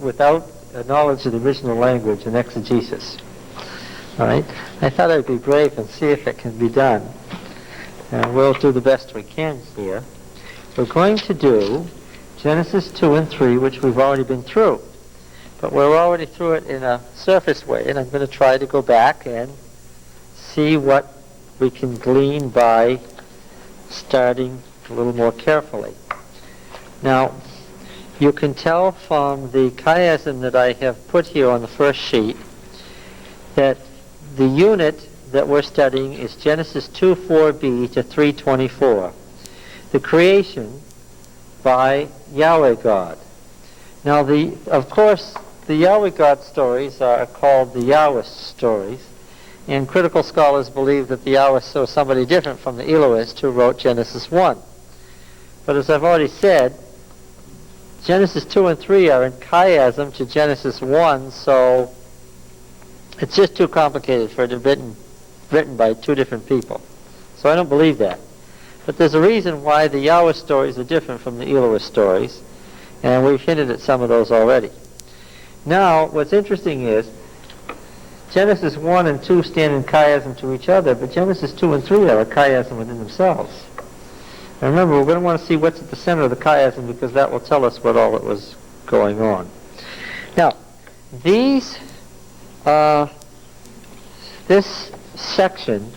without a knowledge of the original language and exegesis. All right? I thought I'd be brave and see if it can be done. And we'll do the best we can here. We're going to do Genesis 2 and 3, which we've already been through. But we're already through it in a surface way, and I'm going to try to go back and see what we can glean by starting a little more carefully. Now, you can tell from the chiasm that I have put here on the first sheet that the unit that we're studying is Genesis 2:4b to 3:24, the creation by Yahweh God. Now, of course, the Yahweh God stories are called the Yahwist stories, and critical scholars believe that the Yahwist was somebody different from the Elohist who wrote Genesis 1. But as I've already said, Genesis 2 and 3 are in chiasm to Genesis 1, so it's just too complicated for it to be written by two different people. So I don't believe that. But there's a reason why the Yahweh stories are different from the Elohist stories, and we've hinted at some of those already. Now, what's interesting is Genesis 1 and 2 stand in chiasm to each other, but Genesis 2 and 3 are a chiasm within themselves. And remember, we're going to want to see what's at the center of the chiasm, because that will tell us what all that was going on. Now, this section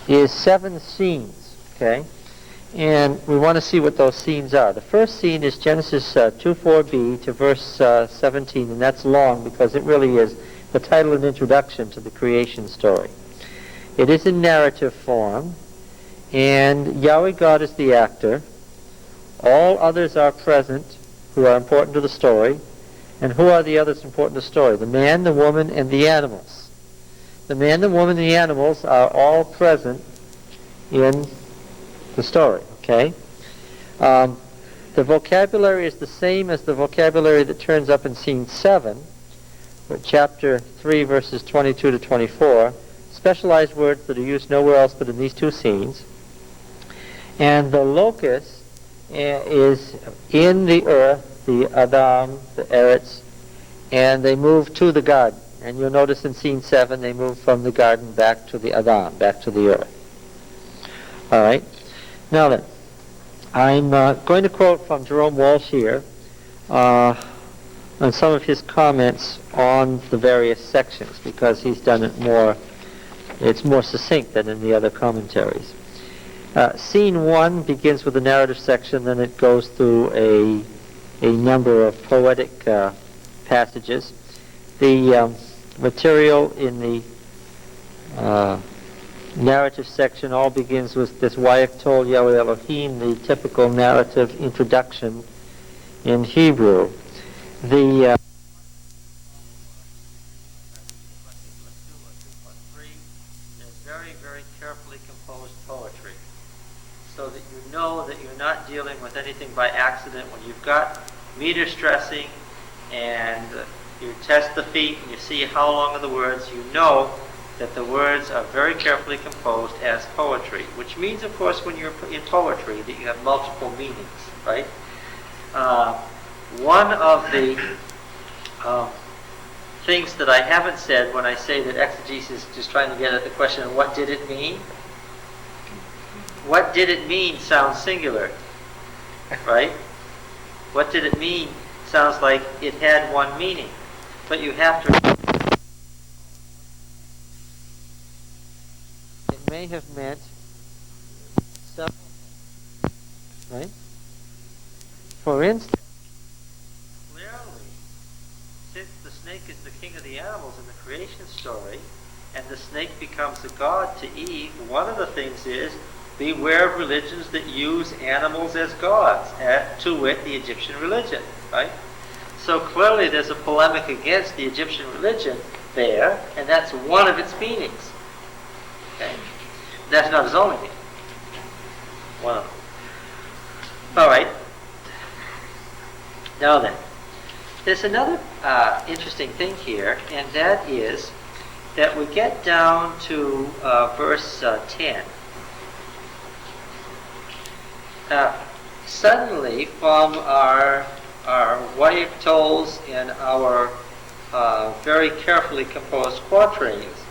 is 7 scenes, okay? And we want to see what those scenes are. The first scene is Genesis 2:4b to verse 17, and that's long because it really is the title and introduction to the creation story. It is in narrative form, and Yahweh God is the actor. All others are present who are important to the story. And who are the others important to the story? The man, the woman, and the animals. The man, the woman, and the animals are all present in the story, okay? The vocabulary is the same as the vocabulary that turns up in scene 7, or chapter 3, verses 22 to 24, specialized words that are used nowhere else but in these two scenes. And the locus is in the earth, the Adam, the Eretz, and they move to the garden. And you'll notice in scene 7 they move from the garden back to the Adam, back to the earth. All right. Now then, I'm going to quote from Jerome Walsh here on some of his comments on the various sections, because he's done it more, it's more succinct than in the other commentaries. Scene 1 begins with a narrative section, then it goes through a number of poetic passages. The material in the narrative section all begins with this Wayach Tol Yahweh Elohim, the typical narrative introduction in Hebrew. The is very, very carefully composed poetry, so that you know that you're not dealing with anything by accident. When you've got meter stressing and you test the feet and you see how long are the words, you know that the words are very carefully composed as poetry, which means, of course, when you're in poetry, that you have multiple meanings, right? One of the things that I haven't said when I say that exegesis is just trying to get at the question of what did it mean? What did it mean sounds singular, right? What did it mean sounds like it had one meaning, but you have to... It may have meant some, right? For instance, clearly, since the snake is the king of the animals in the creation story, and the snake becomes a god to Eve, one of the things is, beware of religions that use animals as gods, to wit, the Egyptian religion, right? So clearly there's a polemic against the Egyptian religion there, and that's one of its meanings. Okay? That's not its only meaning. One of them. All right. Now then, there's another interesting thing here, and that is that we get down to verse 10. Suddenly, from our our wave tolls and our very carefully composed quatrains,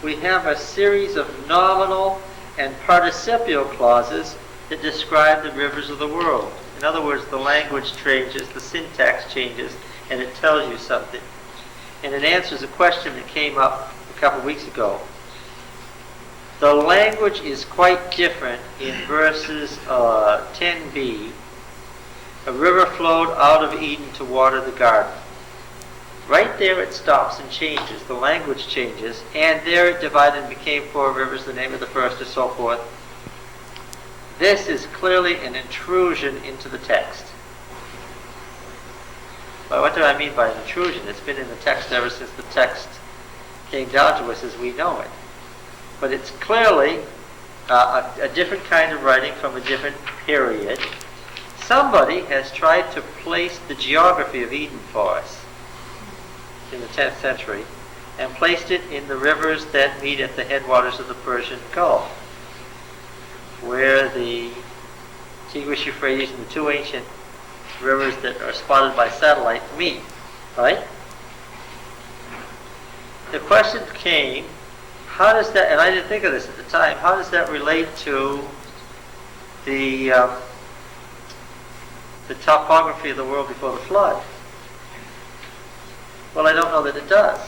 we have a series of nominal and participial clauses that describe the rivers of the world. In other words, the language changes, the syntax changes, and it tells you something. And it answers a question that came up a couple weeks ago. The language is quite different in verses 10b. A river flowed out of Eden to water the garden. Right there it stops and changes. The language changes. And there it divided and became 4 rivers, the name of the first, and so forth. This is clearly an intrusion into the text. But what do I mean by an intrusion? It's been in the text ever since the text came down to us as we know it. But it's clearly a different kind of writing from a different period. Somebody has tried to place the geography of Eden for us in the 10th century and placed it in the rivers that meet at the headwaters of the Persian Gulf, where the Tigris, Euphrates, and the 2 ancient rivers that are spotted by satellite meet, right? The question came, how does that, and I didn't think of this at the time, how does that relate to the topography of the world before the flood? Well, I don't know that it does.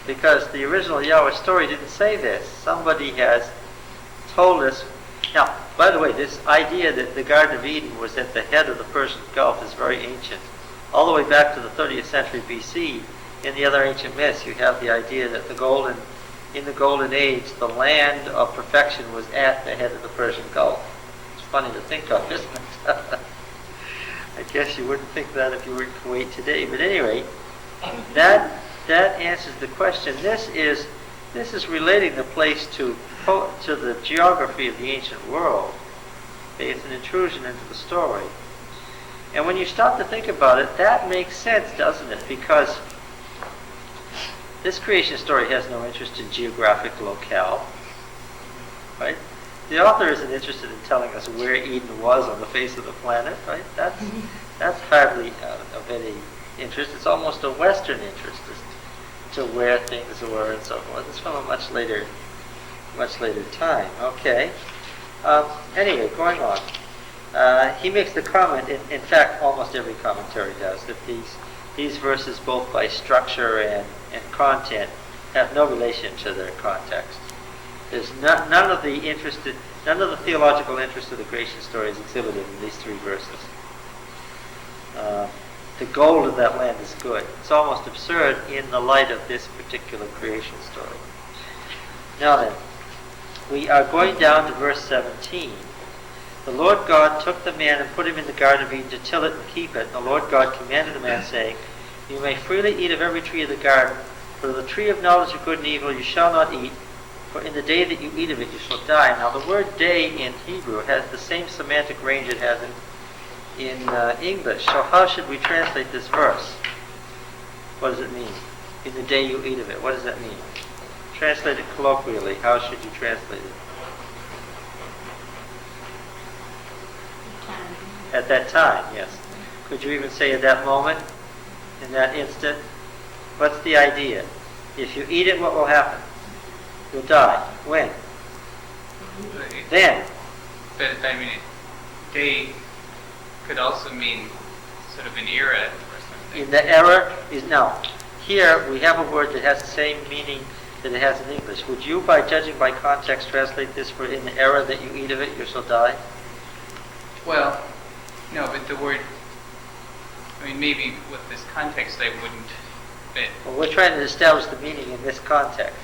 Because the original Yahweh story didn't say this. Somebody has told us. Now, by the way, this idea that the Garden of Eden was at the head of the Persian Gulf is very ancient. All the way back to the 30th century BC, in the other ancient myths, you have the idea that in the Golden Age, the land of perfection was at the head of the Persian Gulf. It's funny to think of, isn't it? I guess you wouldn't think that if you were in Kuwait today. But anyway, that answers the question. This is relating the place to the geography of the ancient world. Okay, it's an intrusion into the story. And when you stop to think about it, that makes sense, doesn't it? Because this creation story has no interest in geographic locale, right? The author isn't interested in telling us where Eden was on the face of the planet, right? That's hardly of any interest. It's almost a Western interest as to where things were and so forth. It's from a much later time. Okay. Anyway, going on. He makes the comment. In fact, almost every commentary does that these verses, both by structure and content, have no relation to their context. There's none of the theological interest of the creation story is exhibited in these 3 verses. The gold of that land is good. It's almost absurd in the light of this particular creation story. Now then, we are going down to verse 17. The Lord God took the man and put him in the Garden of Eden to till it and keep it. And the Lord God commanded the man, saying, You may freely eat of every tree of the garden, but of the tree of knowledge of good and evil you shall not eat, for in the day that you eat of it you shall die. Now the word day in Hebrew has the same semantic range it has in English. So how should we translate this verse? What does it mean? In the day you eat of it. What does that mean? Translate it colloquially. How should you translate it? At that time, yes. Could you even say at that moment? In that instant? What's the idea? If you eat it, what will happen? You'll die. When? Then. But I mean, day could also mean sort of an era or something. In the era is now. Here we have a word that has the same meaning that it has in English. Would you, by judging by context, translate this for in the era that you eat of it, you shall die? Well, no, but the word, I mean, maybe with this context I wouldn't fit. Well, we're trying to establish the meaning in this context.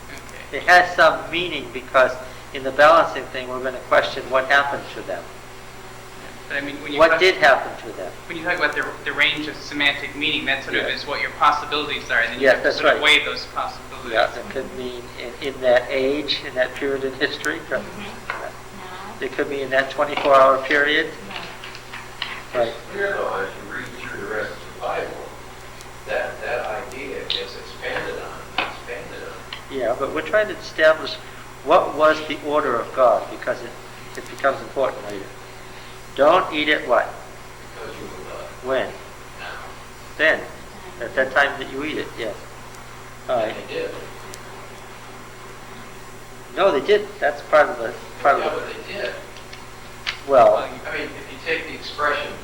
Okay. It has some meaning because in the balancing thing we're going to question what happened to them. But I mean, when you what did happen to them? When you talk about the range of semantic meaning, that sort of is what your possibilities are, and then you Yes, have to that's sort of right. weigh those possibilities. Yeah, it could mean in that age, in that period in history. It could be in that 24-hour period. Right. Here, though, as you read through the rest of the Bible, that idea gets expanded on. Yeah, but we're trying to establish what was the order of God, because it becomes important later. Don't eat it what? Because When? Now. Then. At that time that you eat it, yes. All right. And they did. No, they didn't. That's part of the... But they did. Well, I mean, if you take the expression,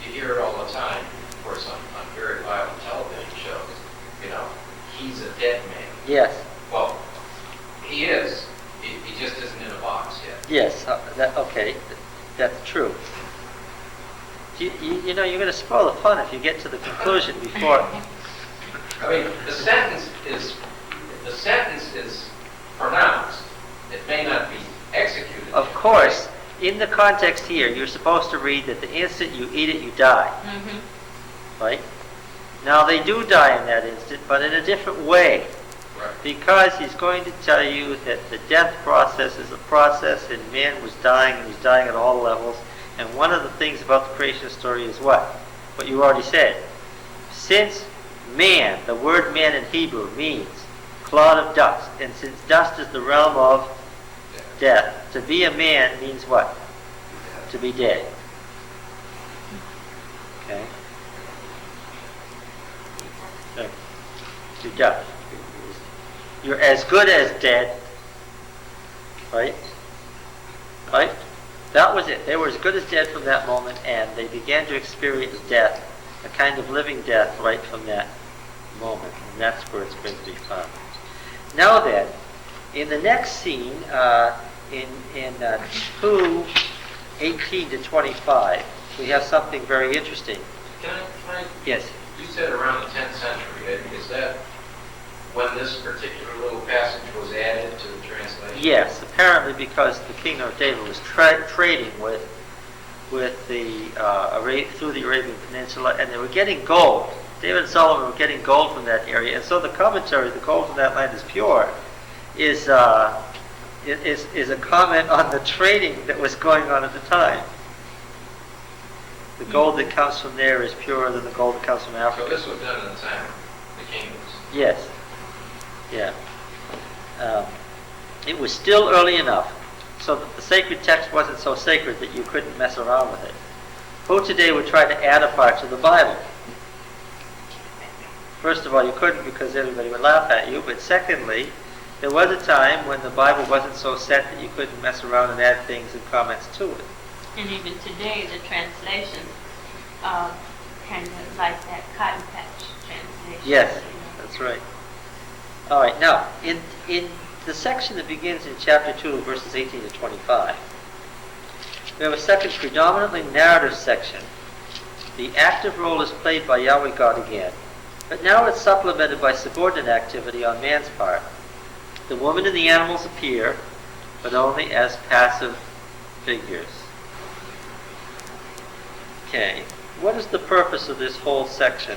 you hear it all the time, of course, on very violent television shows, he's a dead man. yes. Well, he is. He just isn't in a box yet. Yes, okay, that's true. You're going to spoil the fun if you get to the conclusion before... I mean, the sentence is pronounced. It may not be executed. Of course, in the context here, you're supposed to read that the instant you eat it, you die. Mm-hmm. Right? Now, they do die in that instant, but in a different way. Right. Because he's going to tell you that the death process is a process, and man was dying, and he's dying at all levels. And one of the things about the creation story is what? What you already said. Since man, the word man in Hebrew means cloud of dust, and since dust is the realm of death, to be a man means what? To be dead. Okay? So, you're done. You're as good as dead. Right? Right? That was it. They were as good as dead from that moment, and they began to experience death, a kind of living death right from that moment. And that's where it's going to be found. Now then, in the next scene, in 2:18 to 25, we have something very interesting. Can I? Yes. You said around the 10th century. Is that when this particular little passage was added to the translation? Yes, apparently because the kingdom of David was trading with the through the Arabian Peninsula, and they were getting gold. David and Solomon were getting gold from that area, and so the commentary, "The gold from that land is pure," is a comment on the trading that was going on at the time. The gold that comes from there is purer than the gold that comes from So Africa. this was done in the time of the kingdoms. Yes. Yeah. It was still early enough so that the sacred text wasn't so sacred that you couldn't mess around with it. Who today would try to add a part to the Bible? First of all, you couldn't because everybody would laugh at you, but secondly, there was a time when the Bible wasn't so set that you couldn't mess around and add things and comments to it. And even today, the translations kind of like that cotton patch translation. Yes, that's right. All right, now, in the section that begins in chapter 2, verses 18 to 25, we have a second predominantly narrative section. The active role is played by Yahweh God again, but now it's supplemented by subordinate activity on man's part. The woman and the animals appear, but only as passive figures. Okay, what is the purpose of this whole section?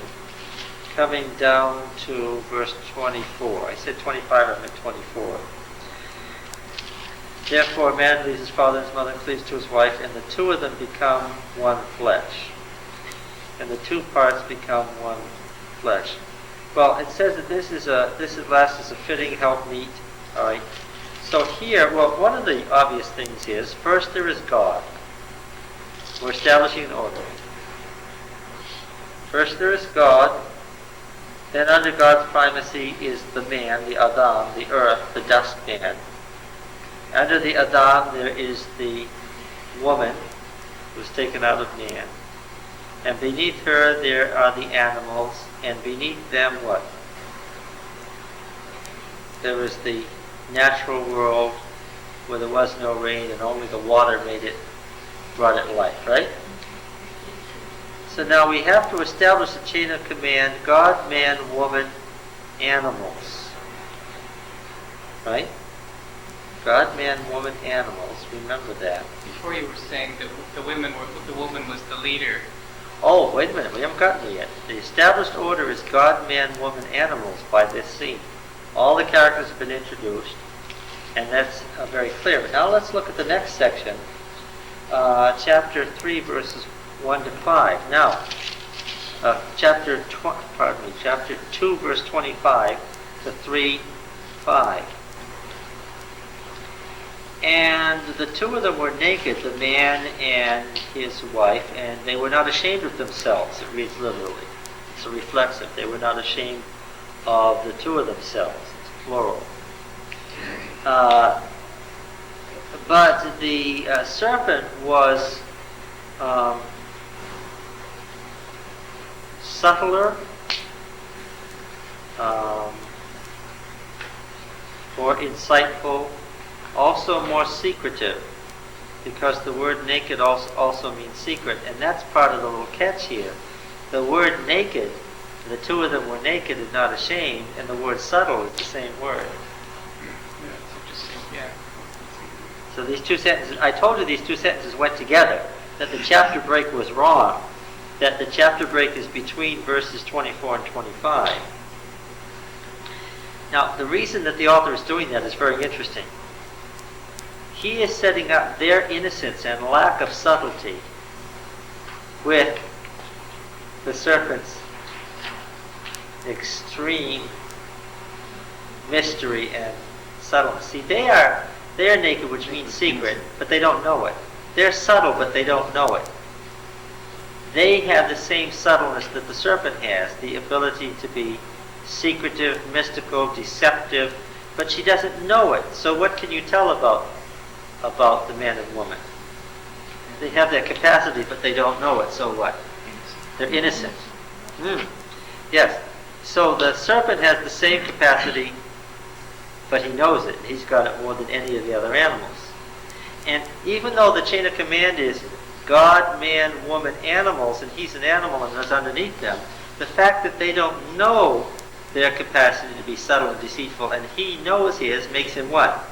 Coming down to verse 24. I said 25, I meant 24. Therefore, a man leaves his father and his mother and cleaves to his wife, and the two of them become one flesh. And the two parts become one flesh. Well, it says that this last is a fitting helpmeet. All right. So here, well, one of the obvious things is, first there is God. We're establishing an order. First there is God. Then under God's primacy is the man, the Adam, the earth, the dust man. Under the Adam there is the woman who was taken out of man. And beneath her there are the animals, and beneath them what? There was the natural world where there was no rain and only the water brought it life, right? So now we have to establish a chain of command: God, man, woman, animals. Right? God, man, woman, animals. Remember that. Before you were saying that the woman was the leader. Oh, wait a minute. We haven't gotten there yet. The established order is God, man, woman, animals by this scene. All the characters have been introduced, and that's very clear. But now let's look at the next section, chapter 3, verses 1 to 5. Now, chapter 2, verse 25 to 3:5. And the two of them were naked, the man and his wife, and they were not ashamed of themselves. It reads literally. It's a reflexive. They were not ashamed of the two of themselves. It's plural. But the serpent was subtler, more insightful, also more secretive, because the word naked also means secret, and that's part of the little catch here. The word naked, the two of them were naked and not ashamed, and the word subtle is the same word. Yeah, it's interesting. Yeah. So these two sentences, I told you these two sentences went together, that the chapter break was wrong, that the chapter break is between verses 24 and 25. Now, the reason that the author is doing that is very interesting. He is setting up their innocence and lack of subtlety with the serpent's extreme mystery and subtleness. See, they are naked, which means secret, but they don't know it. They're subtle, but they don't know it. They have the same subtleness that the serpent has, the ability to be secretive, mystical, deceptive, but she doesn't know it. So what can you tell about the man and woman? They have that capacity, but they don't know it. So what? They're innocent. Yes. So the serpent has the same capacity, but he knows it. He's got it more than any of the other animals. And even though the chain of command is God, man, woman, animals, and he's an animal and is underneath them, the fact that they don't know their capacity to be subtle and deceitful, and he knows his, makes him what?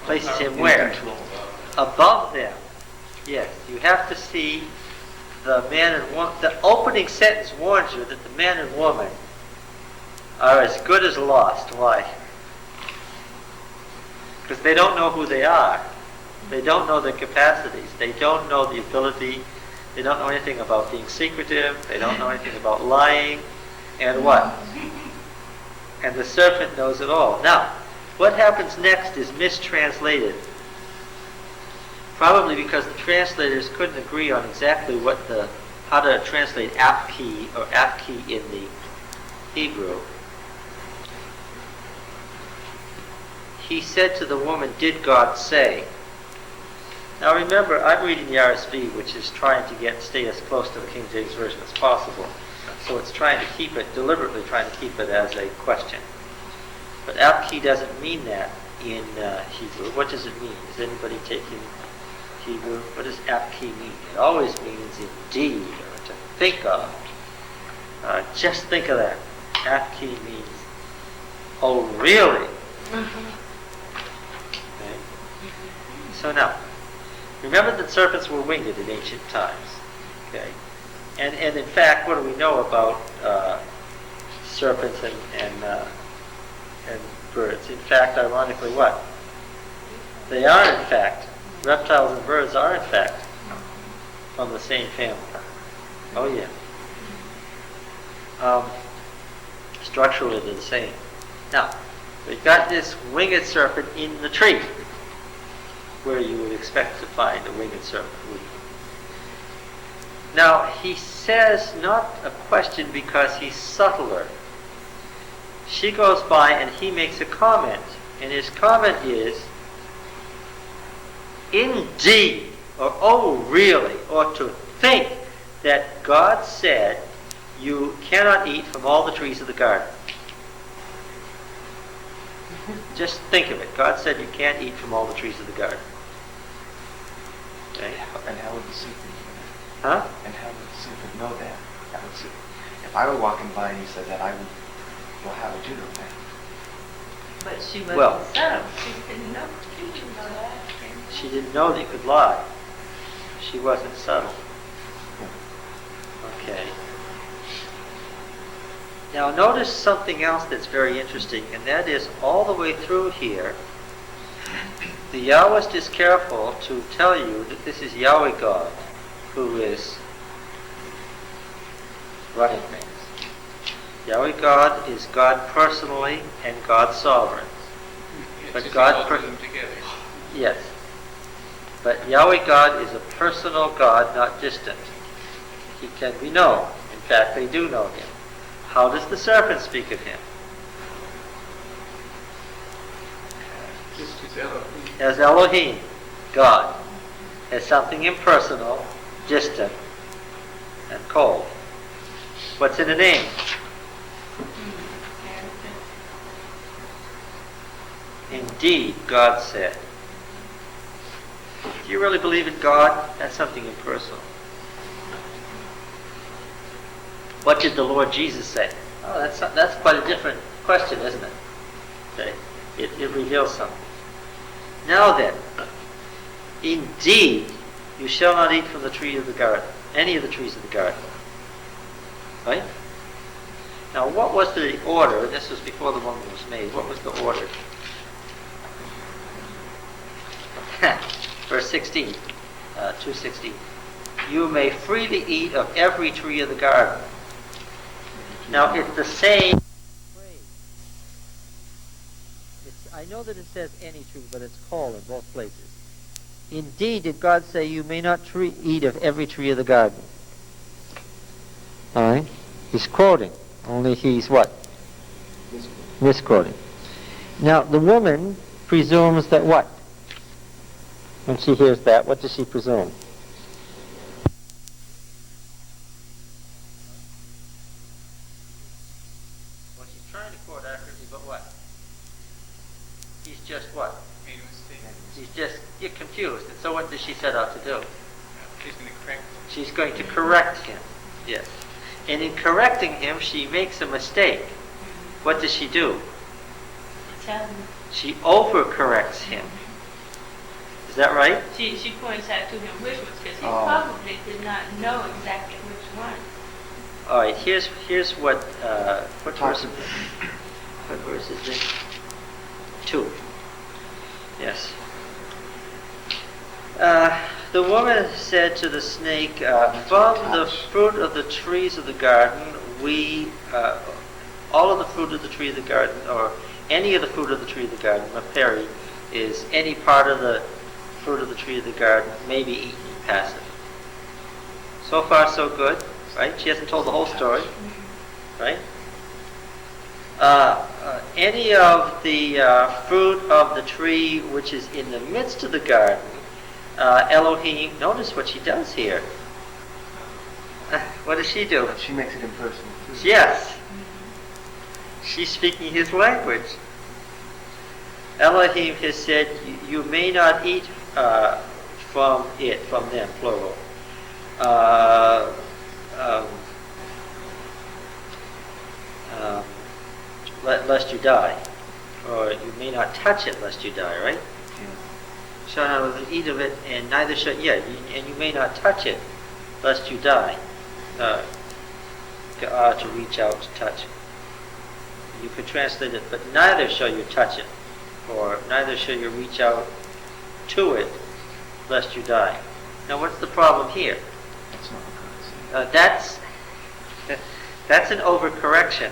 Places him where? Above them. Yes, you have to see the man and woman. The opening sentence warns you that the man and woman are as good as lost. Why? Because they don't know who they are. They don't know their capacities. They don't know the ability. They don't know anything about being secretive. They don't know anything about lying. And what? And the serpent knows it all. Now, what happens next is mistranslated. Probably because the translators couldn't agree on exactly how to translate apki or apki in the Hebrew. He said to the woman, "Did God say?" Now remember, I'm reading the RSV, which is trying to stay as close to the King James Version as possible. So it's trying to keep it, deliberately trying to keep it as a question. But apki doesn't mean that in Hebrew. What does it mean? Is anybody taking Hebrew? What does apki mean? It always means indeed, or to think of. Just think of that. Apki means, oh really? Okay. So now, remember that serpents were winged in ancient times. Okay. And in fact, what do we know about serpents and birds? In fact, ironically, what? They are, in fact, reptiles and birds are, in fact, from the same family. Oh, yeah. Structurally, they're the same. Now, we've got this winged serpent in the tree, where you would expect to find a winged serpent. Now, he says not a question because he's subtler. She goes by and he makes a comment. And his comment is, indeed, or oh really, or to think that God said you cannot eat from all the trees of the garden. Just think of it. God said you can't eat from all the trees of the garden. Okay? And how would the serpent know that? Huh? And how would the serpent know that? If I were walking by and he said that, I would, well, how would you know that? But she wasn't Well, subtle. She didn't know. She didn't know that. she didn't know that you could lie. She wasn't subtle. Okay. Now notice something else that's very interesting, and that is all the way through here, the Yahwist is careful to tell you that this is Yahweh God who is running things. Yahweh God is God personally and God sovereign. Yes. But Just God, all them together. yes. But Yahweh God is a personal God, not distant. He can be known. In fact, they do know him. How does the serpent speak of him? Just as Elohim. As Elohim, God, as something impersonal, distant, and cold. What's in the name? Indeed, God said. Do you really believe in God? That's something impersonal. What did the Lord Jesus say? Oh, that's quite a different question, isn't it? Okay. It reveals something. Now then, indeed, you shall not eat from the tree of the garden, any of the trees of the garden. Right? Now, what was the order? This was before the woman was made. What was the order? Verse 16, 2:16. You may freely eat of every tree of the garden. Now, it's the same phrase. I know that it says any tree, but it's called in both places. Indeed, did God say you may not eat of every tree of the garden? All right? He's quoting. Only he's what? Misquoting. Now, the woman presumes that what? When she hears that, what does she presume? Well, she's trying to quote accurately, but what? He's just what? Made a mistake. He's just get confused. And so what does she set out to do? She's going to correct him. She's going to correct him. Yes. And in correcting him, she makes a mistake. What does she do? Tell him. She overcorrects him. Is that right? She points out to him which ones, because he Oh. probably did not know exactly which one. All right. Here's what verse? What verse is it? 2. Yes. The woman said to the snake, "From the fruit of the trees of the garden, all of the fruit of the tree of the garden, or any of the fruit of the tree of the garden, maperi, is any part of the fruit of the tree of the garden may be eaten passive." So far, so good, right? She hasn't told the whole story, right? Any of the fruit of the tree which is in the midst of the garden, Elohim, notice what she does here. What does she do? She makes it impersonal too. Yes. She's speaking his language. Elohim has said, you may not eat from them, plural. Lest you die. Or you may not touch it lest you die, right? Yeah. Shall not eat of it, and neither shall, and you may not touch it lest you die. To reach out to touch it. You could translate it, but neither shall you touch it, or neither shall you reach out to it, lest you die. Now, what's the problem here? That's not what God said. That's an overcorrection.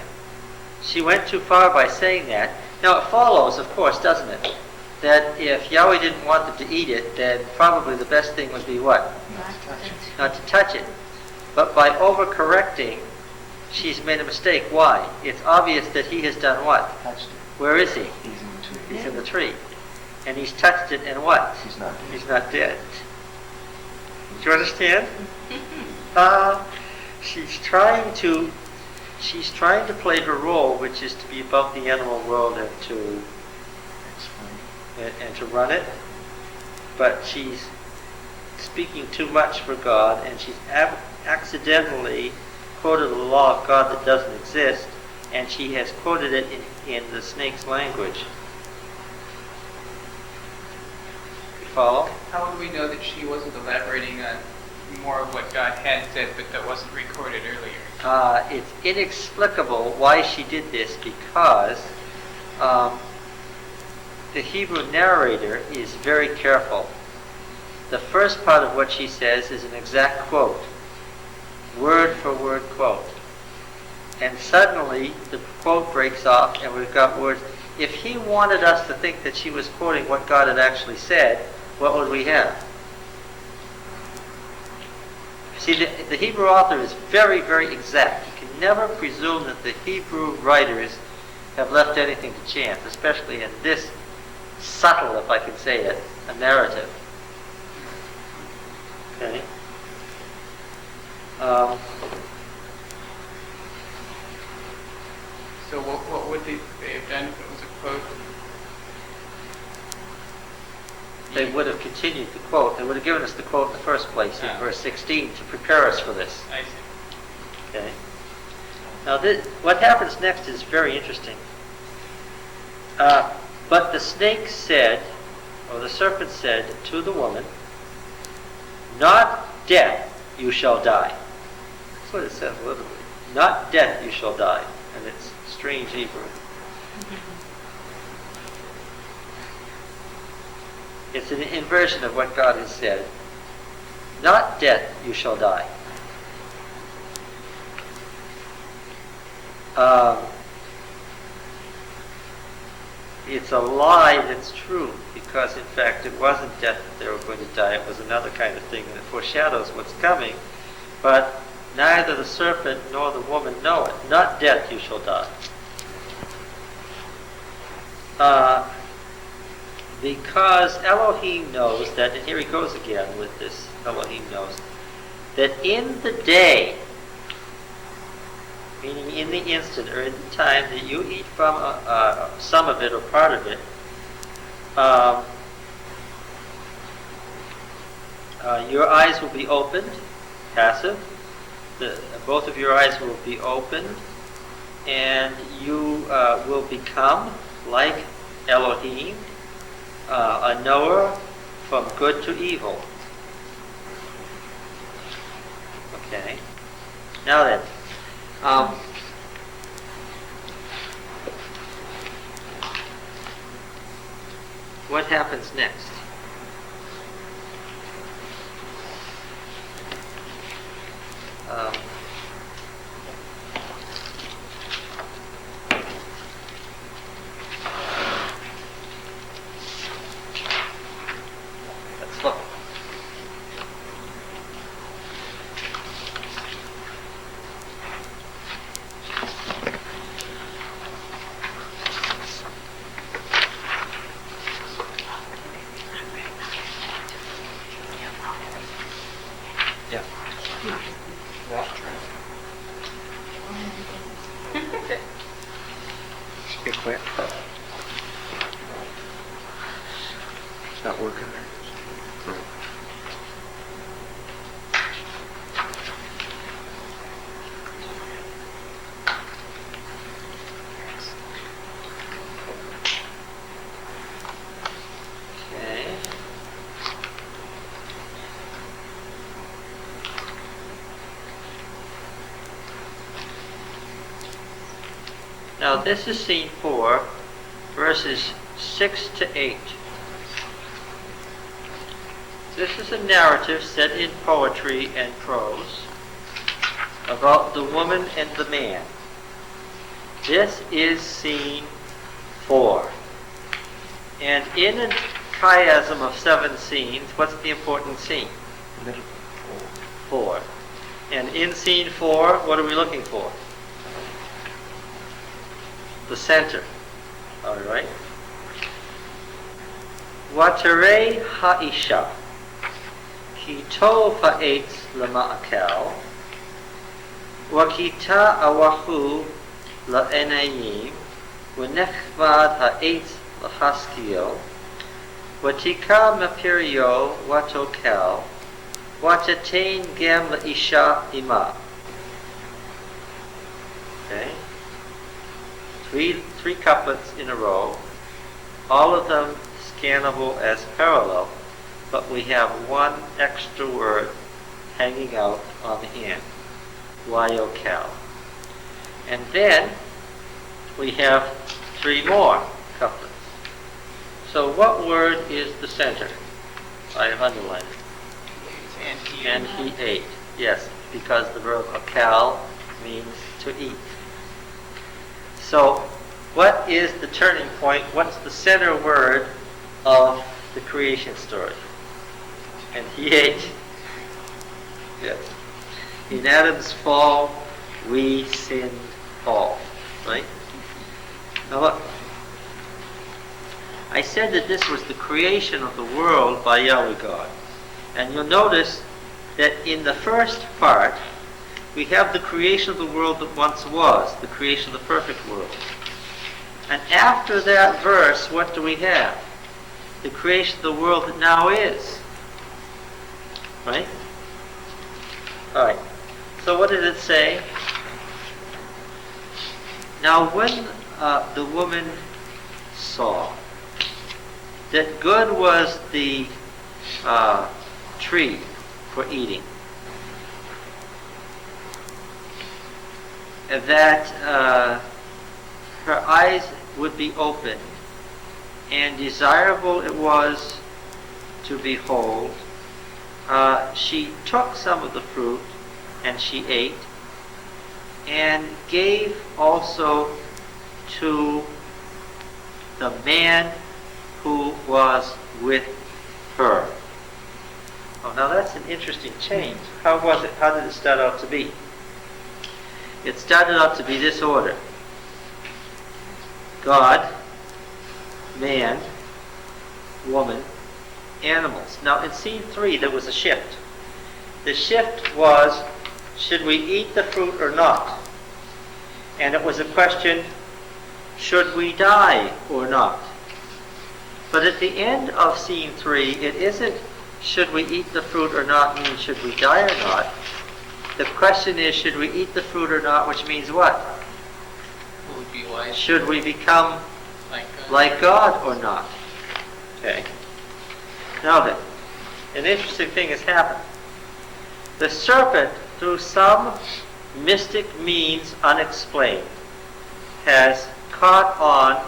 She went too far by saying that. Now, it follows, of course, doesn't it, that if Yahweh didn't want them to eat it, then probably the best thing would be what? Not to touch it. But by overcorrecting, she's made a mistake. Why? It's obvious that he has done what? Touched it. Where is he? He's in the tree. He's in the tree. And he's touched it, and what? He's not dead. He's not dead. Do you understand? She's trying to play her role, which is to be above the animal world and to Explain. and to run it. But she's speaking too much for God, and she's accidentally quoted a law of God that doesn't exist, and she has quoted it in the snake's language. You follow? How would we know that she wasn't elaborating on more of what God had said, but that wasn't recorded earlier? It's inexplicable why she did this, because the Hebrew narrator is very careful. The first part of what she says is an exact quote, word for word quote. And suddenly the quote breaks off and we've got words. if he wanted us to think that she was quoting what God had actually said, what would we have? See, the Hebrew author is very, very exact. You can never presume that the Hebrew writers have left anything to chance, especially in this subtle, if I can say it, a narrative. Okay? So what would they have done if it was a quote? They would have continued the quote. They would have given us the quote in the first place in verse 16 to prepare us for this. I see. Okay? Now, what happens next is very interesting. But the snake said, or the serpent said to the woman, "Not death you shall die." That's what it says literally. Not death you shall die. And it's strange Hebrew. It's an inversion of what God has said. Not death you shall die. It's a lie that's true, because in fact it wasn't death that they were going to die, it was another kind of thing, and it foreshadows what's coming. But neither the serpent nor the woman know it. Not death you shall die. Because Elohim knows that, and here he goes again with this, Elohim knows, that in the day, meaning in the instant or in the time that you eat from some of it or part of it, your eyes will be opened, passive, both of your eyes will be opened, and you will become like Elohim, a knower from good to evil. Okay. Now then, what happens next? Let's look. Yeah. Be quick. It's not working. Okay. Now this is scene 4, verses 6 to 8. This is a narrative set in poetry and prose about the woman and the man. This is scene 4. And in a chiasm of 7 scenes, what's the important scene? Middle. 4. And in scene 4, what are we looking for? The center. All right. Watere ha'isha ki tov ha'etz lama'akal wakita awahu la'enayim v'nechvad ha'etz l'haskio watika mapirio watokal watatain gam la'isha ima. Okay. Three couplets in a row, all of them scannable as parallel, but we have one extra word hanging out on the end, yokal. And then we have 3 more couplets. So what word is the center? I have underlined it. And he ate. Yes, because the verb akal means to eat. So What is the turning point? What's the center word of the creation story? And he ate. Yes. In Adam's fall, we sinned all. Right? Now look. I said that this was the creation of the world by Yahweh God. And you'll notice that in the first part, we have the creation of the world that once was, the creation of the perfect world. And after that verse, what do we have? The creation of the world that now is. Right? Alright. So what did it say? Now when the woman saw that good was the tree for eating, that her eyes would be open, and desirable it was to behold, she took some of the fruit, and she ate, and gave also to the man who was with her. Oh, now that's an interesting change. How was it? How did it start out to be? It started out to be this order: God, man, woman, animals. Now in scene 3 there was a shift. The shift was, should we eat the fruit or not? And it was a question, should we die or not? But at the end of scene 3, it isn't should we eat the fruit or not, means should we die or not. The question is, should we eat the fruit or not, which means what? Will it be wise? Should we become Like God? or not? Okay. Now then, an interesting thing has happened. The serpent, through some mystic means unexplained, has caught on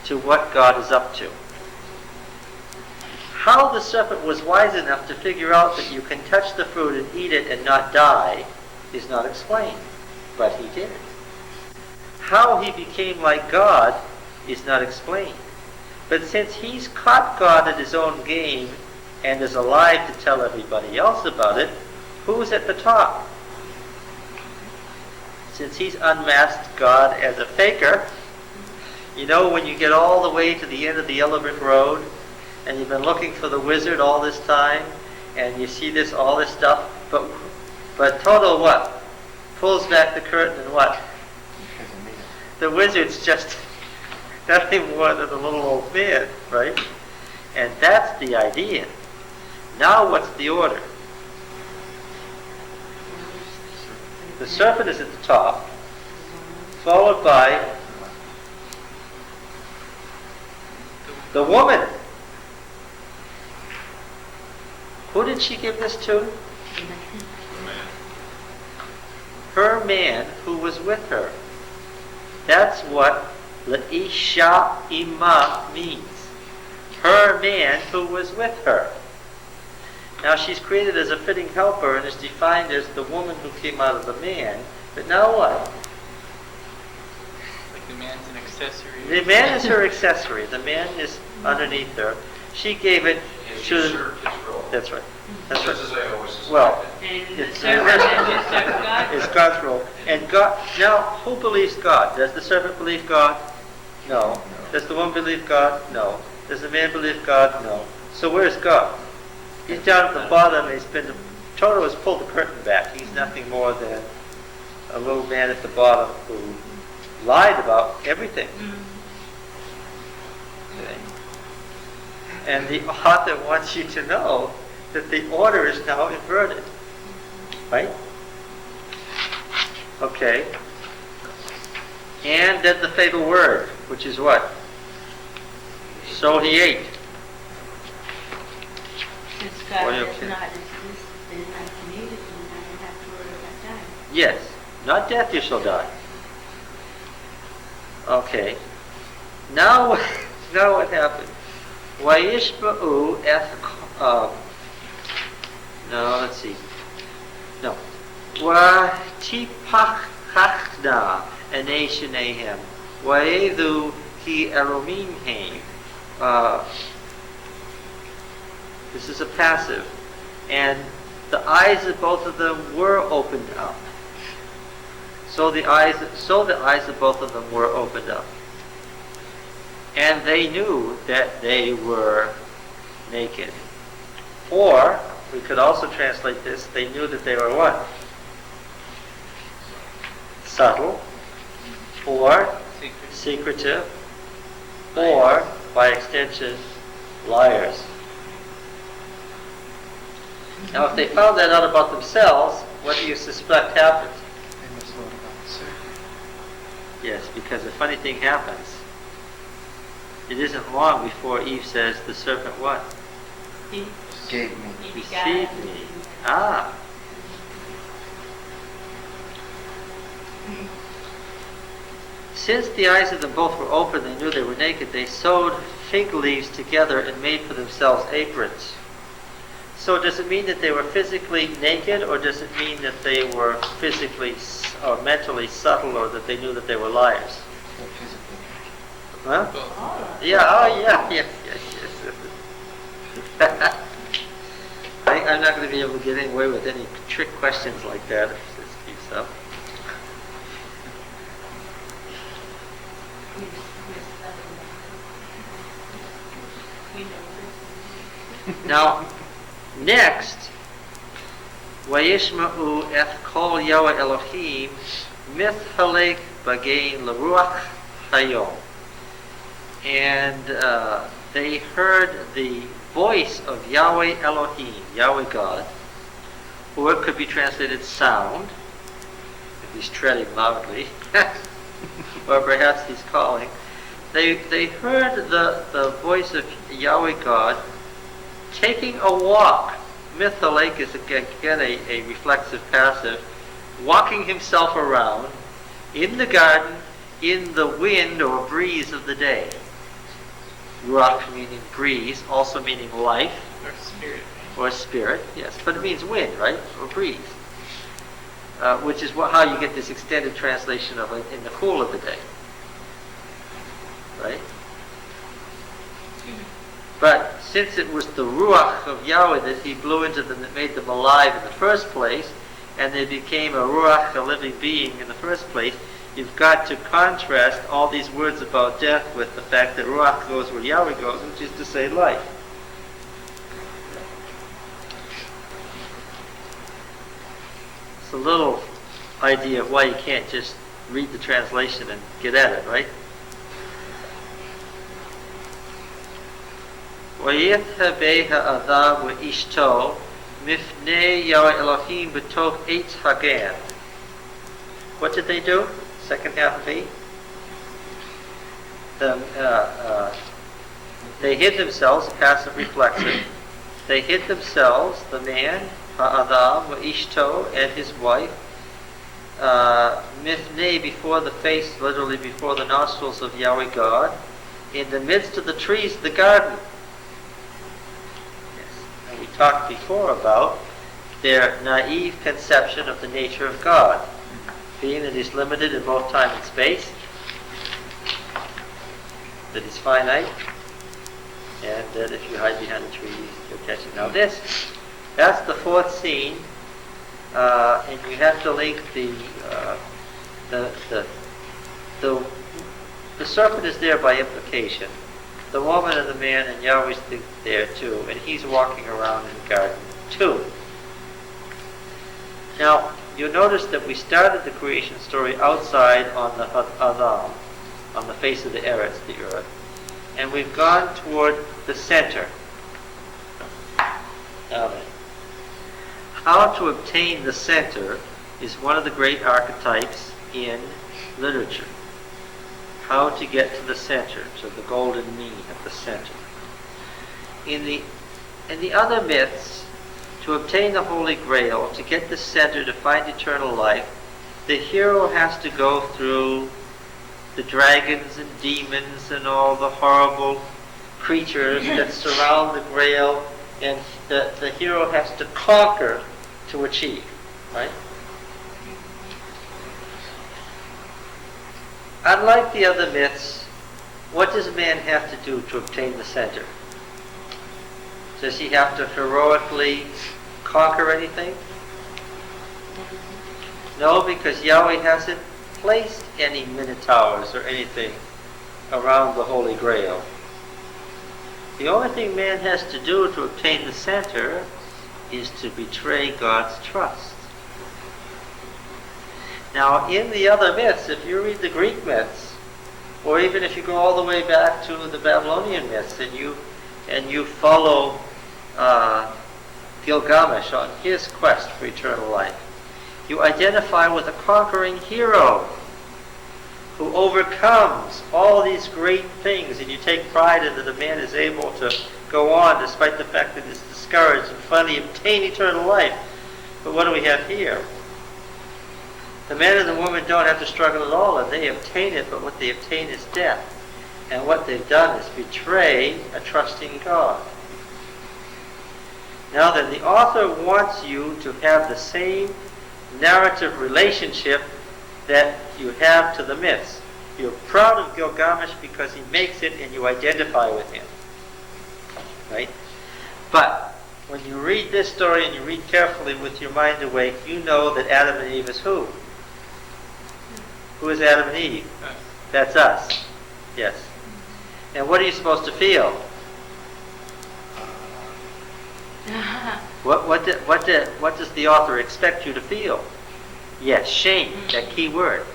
to what God is up to. How the serpent was wise enough to figure out that you can touch the fruit and eat it and not die is not explained, but he did. How he became like God is not explained. But since he's caught God at his own game and is alive to tell everybody else about it, who's at the top? Since he's unmasked God as a faker, you know, when you get all the way to the end of the yellow brick road and you've been looking for the wizard all this time and you see all this stuff, but Toto what? Pulls back the curtain and what? The wizard's just nothing more than a little old man, right? And that's the idea. Now what's the order? The serpent is at the top, followed by the woman. Who did she give this to? Her man who was with her. That's what L'isha ima means. Her man who was with her. Now she's created as a fitting helper and is defined as the woman who came out of the man. But now what? Like the man's an accessory. The man is her accessory. The man is underneath her. She gave it And she to the... usurped his role. That's right. That's Just right. as I always suspected. Well, And the It's- serpent usurped God. it's God's role. And God, now, who believes God? Does the serpent believe God? No. Does the woman believe God? No. Does the man believe God? No. So where's God? He's down at the bottom. Toto has pulled the curtain back. He's nothing more than a little man at the bottom who lied about everything. Okay. And the author wants you to know that the order is now inverted. Right? Okay. And then the fatal word, which is what? So he ate. Since Well, God you does can- not exist, then I can eat it and I don't have to worry about dying. Yes. Not death, you shall die. Okay. Now what happened? Wayishba'u no, let's see. No. Watipachachna ene shenehem. Waedu ki eromim haim. This is a passive. And the eyes of both of them were opened up. So the eyes of both of them were opened up. And they knew that they were naked. Or, we could also translate this, they knew that they were what? Subtle, or secretive, or, by extension, liars. Now, if they found that out about themselves, what do you suspect happened? They must know about the serpent. Yes, because a funny thing happens. It isn't long before Eve says, the serpent what? He Gave me. Deceived me. Ah. Since the eyes of them both were open, they knew they were naked, they sewed fig leaves together and made for themselves aprons. So does it mean that they were physically naked, or does it mean that they were physically or mentally subtle, or that they knew that they were liars? They're physically naked. Huh? Both. Yeah, oh yeah, yes. I'm not going to be able to get away with any trick questions like that if this keeps up. Now, next, Vayishma'u eth kol Yahweh Elohim mithalek bagain l'ruach hayom. And they heard the voice of Yahweh Elohim, Yahweh God, or it could be translated sound, if he's treading loudly, or perhaps he's calling. They heard the voice of Yahweh God taking a walk. Mithalek is again a reflexive passive, walking himself around in the garden in the wind or breeze of the day. Ruach meaning breeze, also meaning life. Or spirit. Or spirit, yes. But it means wind, right? Or breeze. Which is how you get this extended translation of it in the cool of the day. Right? But since it was the Ruach of Yahweh that he blew into them that made them alive in the first place, and they became a Ruach, a living being in the first place, you've got to contrast all these words about death with the fact that Ruach goes where Yahweh goes, which is to say life. It's a little idea of why you can't just read the translation and get at it, right? ויתהווה האדם ואשתו מפני יהוה Elohim בתוך עץ הגן. What did they do? Second half of 8. They hid themselves, passive reflexive. They hid themselves, the man, Ha'adam, Ishto, and his wife, Mifnei, before the face, literally before the nostrils of Yahweh God, in the midst of the trees of the garden. Yes. And we talked before about their naive conception of the nature of God, being that he's limited in both time and space, that he's finite, and that if you hide behind the trees, you'll catch it. Now that's the fourth scene, and you have to link the serpent is there by implication. The woman and the man and Yahweh's there too, and he's walking around in the garden too. Now, you'll notice that we started the creation story outside on the Adam, on the face of the Eretz, the earth, and we've gone toward the center. Now then, how to obtain the center is one of the great archetypes in literature. How to get to the center, to the golden mean at the center. In the other myths, to obtain the Holy Grail, to get the center, to find eternal life, the hero has to go through the dragons and demons and all the horrible creatures that surround the Grail, and the hero has to conquer to achieve, right? unlike the other myths, what does man have to do to obtain the center? Does he have to heroically conquer anything? No, because Yahweh hasn't placed any minotaurs or anything around the Holy Grail. The only thing man has to do to obtain the center is to betray God's trust. Now, in the other myths, if you read the Greek myths, or even if you go all the way back to the Babylonian myths, and you follow Gilgamesh on his quest for eternal life, you identify with a conquering hero who overcomes all these great things, and you take pride in that a man is able to go on despite the fact that he's discouraged and finally obtain eternal life. But what do we have here? The man and the woman don't have to struggle at all, and they obtain it, but what they obtain is death. And what they've done is betray a trusting God. Now then, the author wants you to have the same narrative relationship that you have to the myths. You're proud of Gilgamesh because he makes it and you identify with him. Right? But when you read this story and you read carefully with your mind awake, you know that Adam and Eve is who? Who is Adam and Eve? That's us. Yes. And what are you supposed to feel? What does the author expect you to feel? Yes, shame, that key word.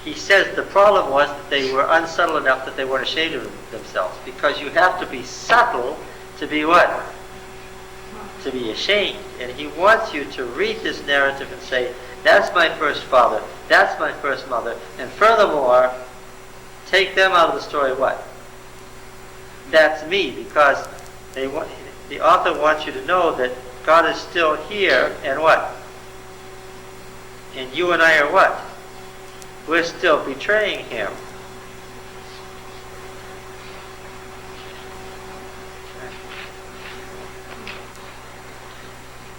He says the problem was that they were unsubtle enough that they weren't ashamed of themselves. Because you have to be subtle to be what? To be ashamed. And he wants you to read this narrative and say, that's my first father, that's my first mother, and furthermore, take them out of the story what? That's me, because the author wants you to know that God is still here, and what? And you and I are what? We're still betraying him.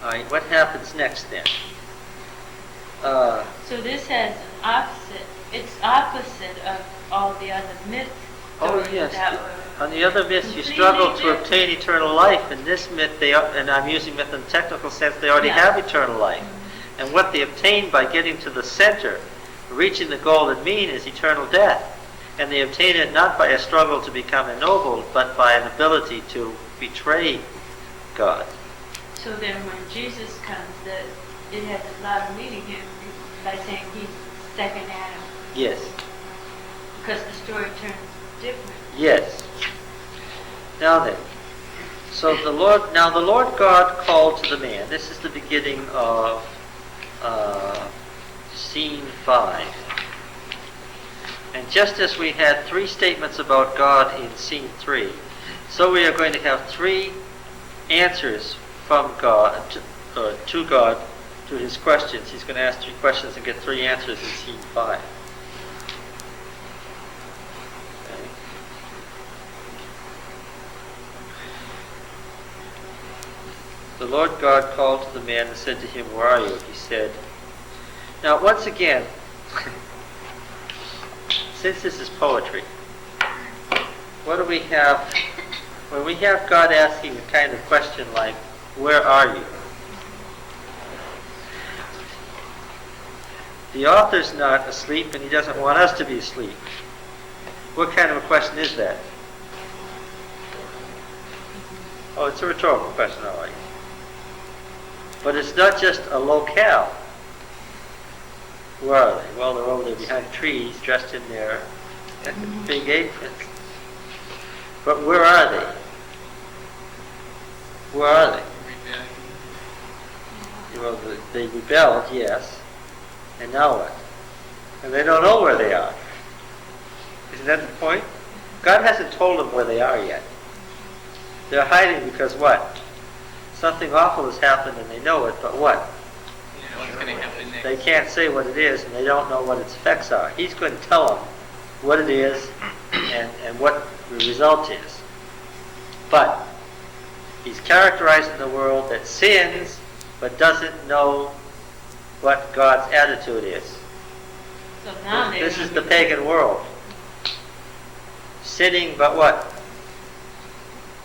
All right, what happens next then? So this has opposite. It's opposite of all the other myths. Oh yes. On the other myths, you struggle to obtain eternal life. In this myth, and I'm using myth in the technical sense, they already have eternal life. And what they obtain by getting to the center, reaching the golden mean, is eternal death. And they obtain it not by a struggle to become ennobled, but by an ability to betray God. So then when Jesus comes, it has a lot of meaning here by saying he's second Adam. Yes. Because the story turns different. Yes. Now then, so the Lord God called to the man. This is the beginning of scene 5. And just as we had 3 statements about God in scene 3, so we are going to have 3 answers from God to God to his questions. He's going to ask 3 questions and get 3 answers in scene 5. Okay. The Lord God called to the man and said to him, "Where are you?" He said. Now, once again, since this is poetry, what do we have when we have God asking a kind of question like, "Where are you?" The author's not asleep and he doesn't want us to be asleep. What kind of a question is that? Oh, it's a rhetorical question, all right. But it's not just a locale. Where are they? Well, they're over there behind trees, dressed in their big aprons. But where are they? Where are they? Well, they rebelled, yes. And now what? And they don't know where they are. Isn't that the point? God hasn't told them where they are yet. They're hiding because what? Something awful has happened and they know it, but what? What's going to happen next? They can't say what it is and they don't know what its effects are. He's going to tell them what it is and what the result is. But he's characterizing the world that sins but doesn't know what God's attitude is. So now they're This is the pagan world. Sinning, but what?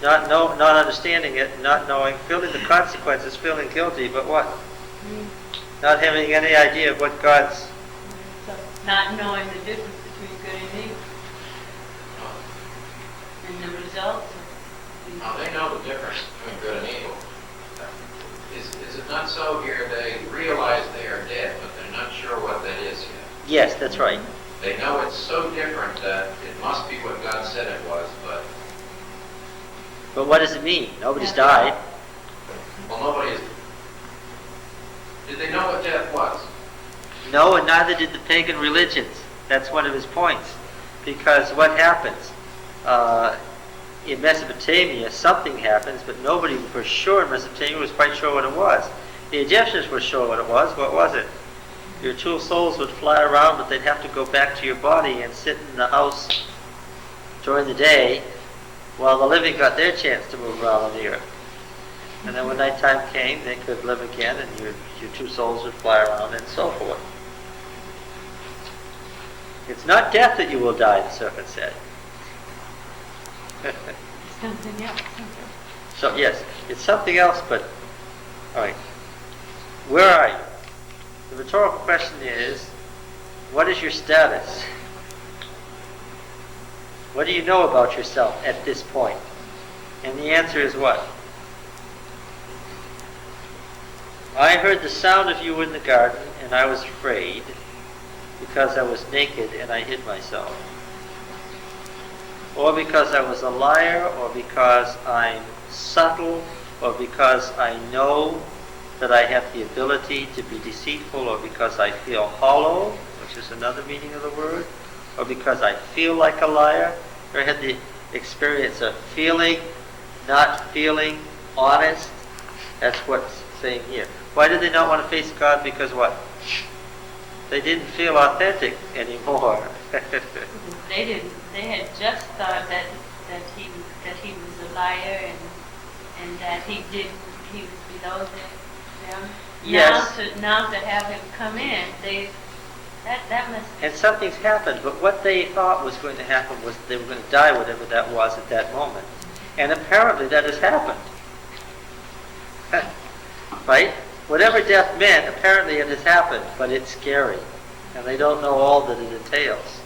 Not understanding it, not knowing, feeling the consequences, feeling guilty, but what? Not having any idea of what God's... So not knowing the difference between good and evil. And the results. Now, they know the difference between good and evil. Is it not so here? They realize they are dead, but they're not sure what that is yet. Yes, that's right. They know it's so different that it must be what God said it was, but... But what does it mean? Nobody's died. Well, nobody is... Did they know what death was? No, and neither did the pagan religions. That's one of his points. Because what happens? In Mesopotamia, something happens, but nobody for sure in Mesopotamia was quite sure what it was. The Egyptians were sure what it was. What was it? Your two souls would fly around, but they'd have to go back to your body and sit in the house during the day while the living got their chance to move around on the earth. And then when nighttime came, they could live again, and your two souls would fly around and so forth. It's not death that you will die, the serpent said. Something else. So yes, it's something else, but all right. Where are you? The rhetorical question is, what is your status? What do you know about yourself at this point? And the answer is what? I heard the sound of you in the garden, and I was afraid, because I was naked and I hid myself. Or because I was a liar, or because I'm subtle, or because I know that I have the ability to be deceitful, or because I feel hollow, which is another meaning of the word, or because I feel like a liar. Or had the experience of feeling, not feeling, honest. That's what's saying here. Why did they not want to face God? Because what? They didn't feel authentic anymore. They didn't. They had just thought that he was a liar and that he was below them. Yes. Now to have him come in, that must. And something's happened, but what they thought was going to happen was they were going to die, whatever that was at that moment. And apparently that has happened. Right? Whatever death meant, apparently it has happened, but it's scary. And they don't know all that it entails.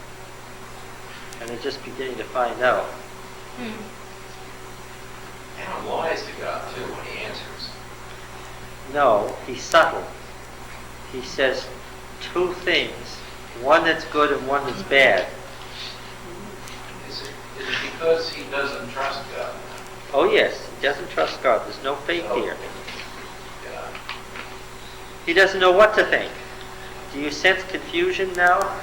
And they're just beginning to find out. And lies to God, too, when he answers. No, he's subtle. He says two things, one that's good and one that's bad. Is it because he doesn't trust God? Oh yes, he doesn't trust God. There's no faith here. Yeah. He doesn't know what to think. Do you sense confusion now?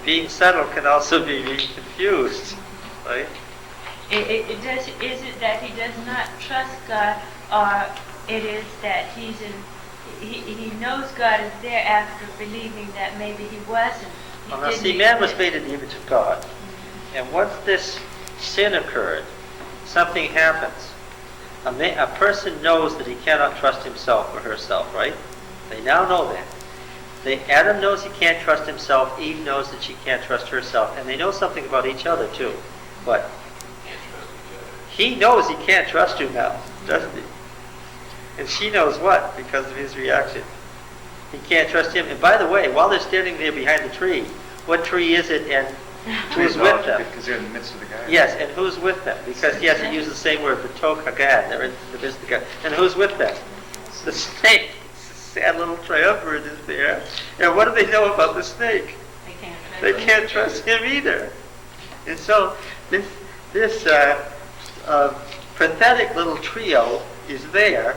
Being subtle can also be being confused, right? Is it that he does not trust God, or it is that he knows God is there after believing that maybe he wasn't? Well, now see, man was made in the image of God. And once this sin occurred, something happens. A person knows that he cannot trust himself or herself, right? They now know that. Adam knows he can't trust himself, Eve knows that she can't trust herself, and they know something about each other too. But he knows he can't trust you now, doesn't he? And she knows what, because of his reaction. He can't trust him. And by the way, while they're standing there behind the tree, what tree is it and who's with them? Because they're in the midst of the garden. Yes, and who's with them? Because yes, it uses the same word, Batok Hagad. They're in the midst of the garden. And who's with them? The snake. Sad little triumvirate is there. And what do they know about the snake? They can't trust him either. And so this pathetic little trio is there,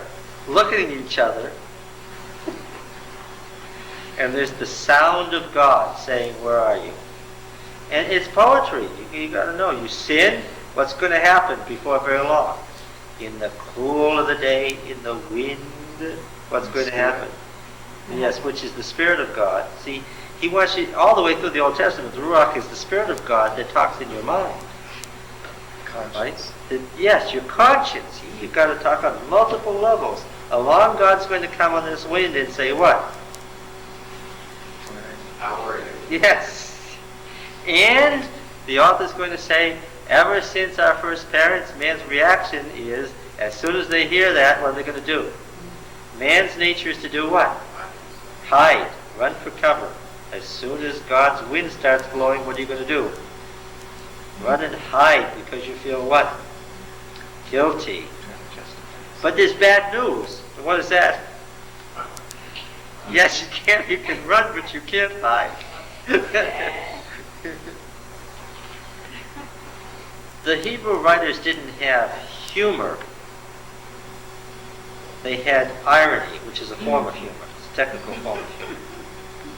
looking at each other, and there's the sound of God saying, "Where are you?" And it's poetry. You got to know. You sin, what's going to happen before very long? In the cool of the day, in the wind, what's going to happen? Yes, which is the Spirit of God. See, he wants you all the way through the Old Testament. The Ruach is the Spirit of God that talks in your mind. Conscience. Right? Yes, your conscience. You've got to talk on multiple levels. Along God's going to come on this wind and say what? How are you? Yes. And the author's going to say, ever since our first parents, man's reaction is, as soon as they hear that, what are they going to do? Man's nature is to do what? Hide, run for cover. As soon as God's wind starts blowing, what are you going to do? Run and hide because you feel what? Guilty. But there's bad news. What is that? Yes, you can run, but you can't hide. The Hebrew writers didn't have humor. They had irony, which is a form of humor. It's a technical form of humor.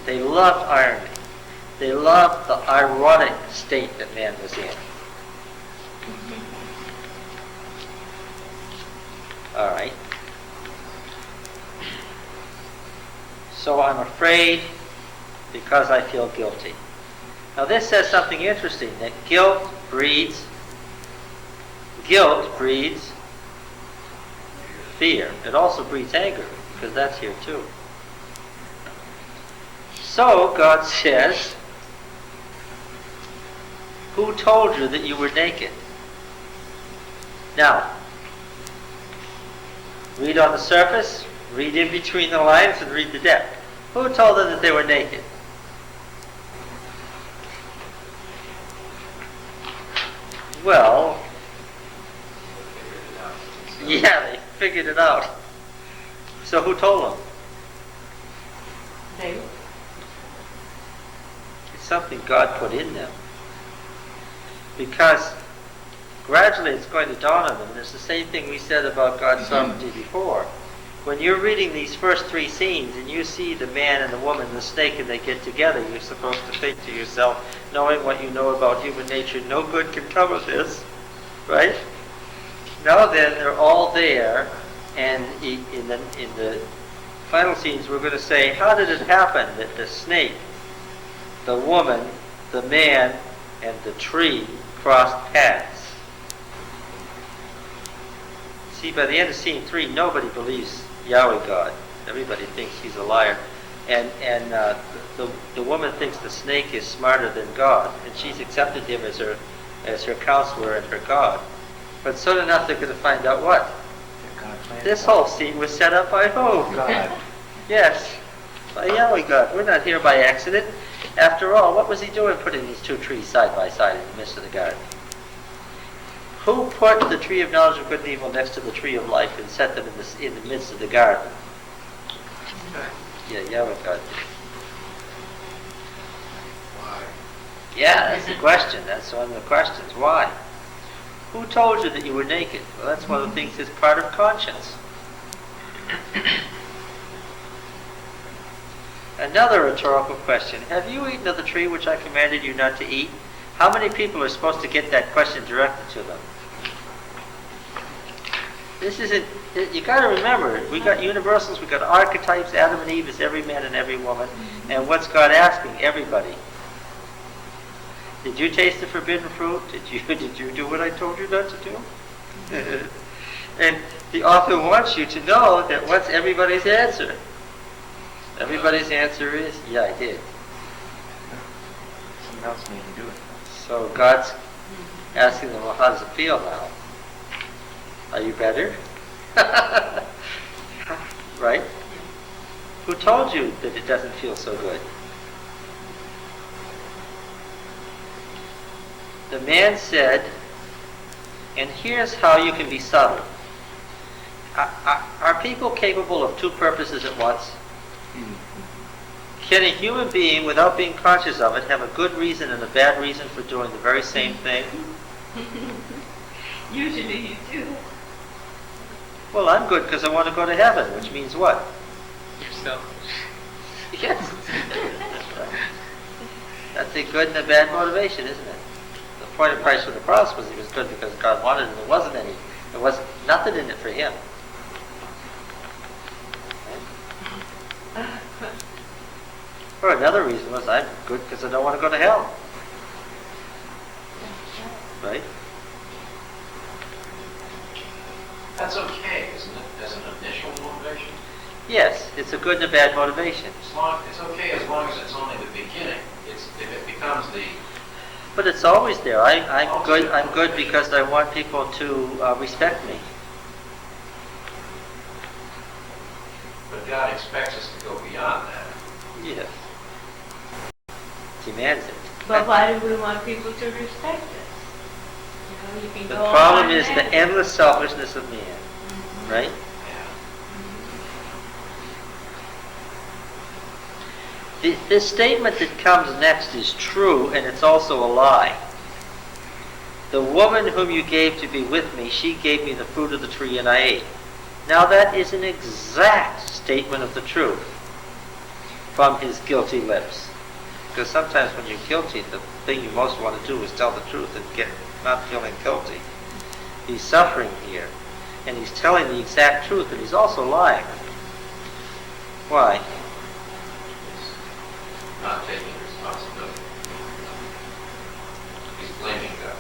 They loved irony. They loved the ironic state that man was in. All right. So I'm afraid because I feel guilty. Now this says something interesting, that guilt breeds fear. It also breeds anger, because that's here too. So God says, who told you that you were naked? Now, read on the surface, read in between the lines, and read the depth. Who told them that they were naked? Well, yeah, they figured it out. So who told them? They. It's something God put in them. Because gradually it's going to dawn on them. And it's the same thing we said about God's sovereignty before. When you're reading these first three scenes and you see the man and the woman and the snake and they get together, you're supposed to think to yourself, knowing what you know about human nature, no good can come of this, right? Now then, they're all there, and in the final scenes we're going to say, how did it happen that the snake, the woman, the man, and the tree crossed paths? See, by the end of scene 3, nobody believes Yahweh God. Everybody thinks he's a liar. And the woman thinks the snake is smarter than God, and she's accepted him as her counselor and her God. But soon enough they're going to find out what? This whole scene was set up by who? God. Yes, by Yahweh God. We're not here by accident. After all, what was he doing putting these two trees side by side in the midst of the garden? Who put the tree of knowledge of good and evil next to the tree of life and set them in the midst of the garden? Yeah, Yahweh God did. Why? Yeah, that's the question. That's one of the questions. Why? Who told you that you were naked? Well, that's one of the things that's part of conscience. Another rhetorical question. Have you eaten of the tree which I commanded you not to eat? How many people are supposed to get that question directed to them? This isn't, you got to remember, we got universals, we got archetypes. Adam and Eve is every man and every woman. And what's God asking? Everybody. Did you taste the forbidden fruit? Did you do what I told you not to do? And the author wants you to know that what's everybody's answer? Everybody's answer is, yeah, I did. Someone else made me do it. So God's asking them, well, how does it feel now? Are you better? Right? Who told you that it doesn't feel so good? The man said, and here's how you can be subtle. Are people capable of two purposes at once? Can a human being, without being conscious of it, have a good reason and a bad reason for doing the very same thing? Usually you do. Well, I'm good because I want to go to heaven, which means what? Yourself. Yes. That's a good and a bad motivation, isn't it? The point of Christ for the cross was he was good because God wanted it. There wasn't any. There was nothing in it for him. Or another reason was I'm good because I don't want to go to hell. Right? That's okay, isn't it, as an initial motivation? Yes, it's a good and a bad motivation. It's okay as long as it's only the beginning. It's But it's always there. I'm good because I want people to respect me. But God expects us to go beyond that. Yes. Demands it. But why do we want people to respect us? You know, you can The go on problem is the that. endless selfishness of man, right? This statement that comes next is true, and it's also a lie. The woman whom you gave to be with me, she gave me the fruit of the tree, and I ate. Now that is an exact statement of the truth from his guilty lips. Because sometimes when you're guilty, the thing you most want to do is tell the truth and get not feeling guilty. He's suffering here, and he's telling the exact truth, and he's also lying. Why? He's not taking responsibility. He's blaming God.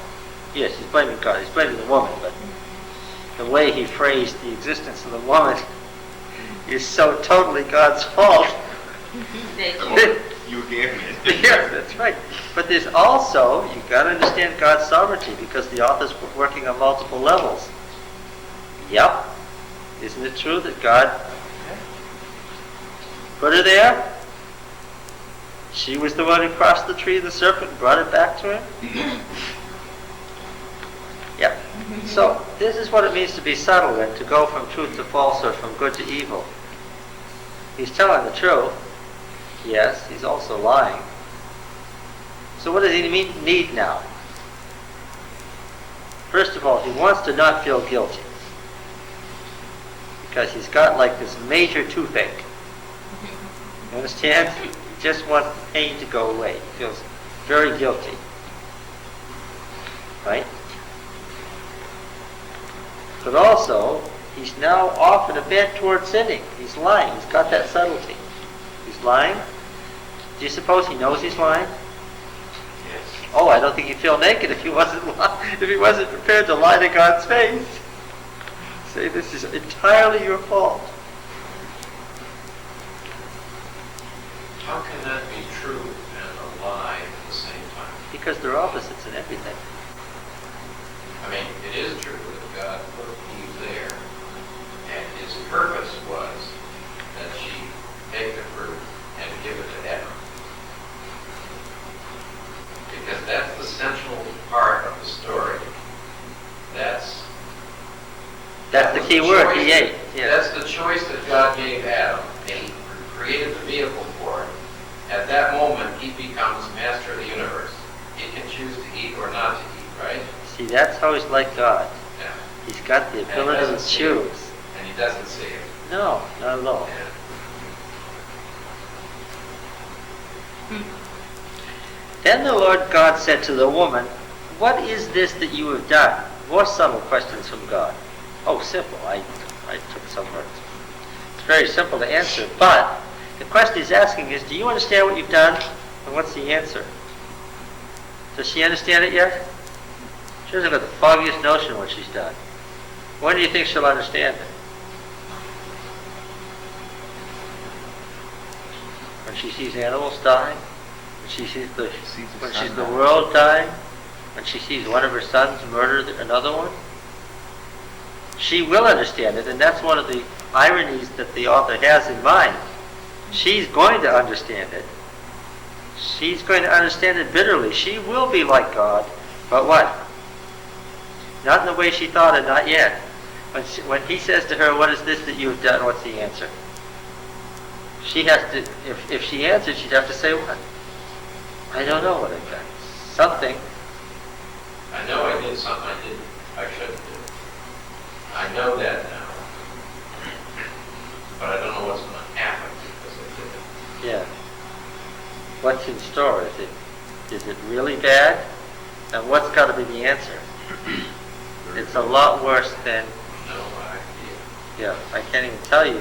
Yes, he's blaming God. He's blaming the woman, but the way he phrased the existence of the woman is so totally God's fault. You gave me it. Yes, that's right. But there's also, you've got to understand God's sovereignty, because the author's working on multiple levels. Yep. Isn't it true that God put her there? She was the one who crossed the tree of the serpent and brought it back to him? Yep. So, this is what it means to be subtle and to go from truth to falsehood, from good to evil. He's telling the truth. Yes, he's also lying. So what does he need now? First of all, he wants to not feel guilty, because he's got like this major toothache. You understand? He just wants the pain to go away. He feels very guilty. Right? But also, he's now off in a bent toward sinning. He's lying. He's got that subtlety. He's lying. Do you suppose he knows he's lying? Yes. Oh, I don't think he'd feel naked if he wasn't prepared to lie to God's face. Say, this is entirely your fault. How can that be true and a lie at the same time? Because they're opposites in everything. I mean, it is true that God put Eve there, and his purpose was that she take the fruit and give it to Adam. Because that's the central part of the story. That's That's the key word, he ate. Yes. That's the choice that God gave Adam, and he created the vehicle for it. At that moment, he becomes master of the universe. He can choose to eat or not to eat, right? See, that's how he's like God. Yeah. He's got the ability to choose. And he doesn't see it. No, not at all. Yeah. Then the Lord God said to the woman, "What is this that you have done?" More subtle questions from God. Oh, simple. I took some words. It's very simple to answer, but the question he's asking is, do you understand what you've done? And what's the answer? Does she understand it yet? She doesn't have the foggiest notion what she's done. When do you think she'll understand it? When she sees animals dying? When she sees the world dying? When she sees one of her sons murder another one? She will understand it, and that's one of the ironies that the author has in mind. She's going to understand it. She's going to understand it bitterly. She will be like God, but what? Not in the way she thought it, not yet. When he says to her, "What is this that you have done?" what's the answer? She has to, if she answered, she'd have to say what? I don't know what I've done. Something. I know I did something I shouldn't do. I know that now. But I don't know what's going to happen because I did it. Yeah. What's in store? Is it really bad? And what's got to be the answer? It's a lot worse than, No idea. yeah, I can't even tell you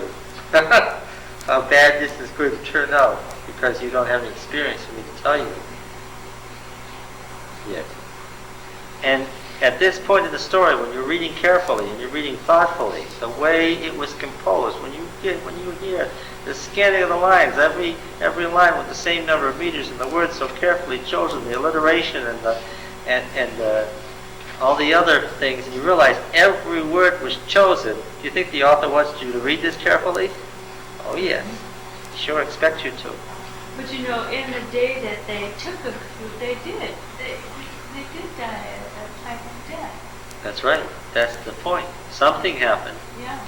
how bad this is going to turn out, because you don't have any experience for me to tell you yet. And at this point in the story, when you're reading carefully and you're reading thoughtfully, the way it was composed, when you hear the scanning of the lines, every line with the same number of meters, and the words so carefully chosen, the alliteration and all the other things, and you realize every word was chosen. Do you think the author wants you to read this carefully? Oh yes, sure expect you to. But you know, in the day that they took the fruit, they did die a type of death. That's right. That's the point. Something happened. Yeah.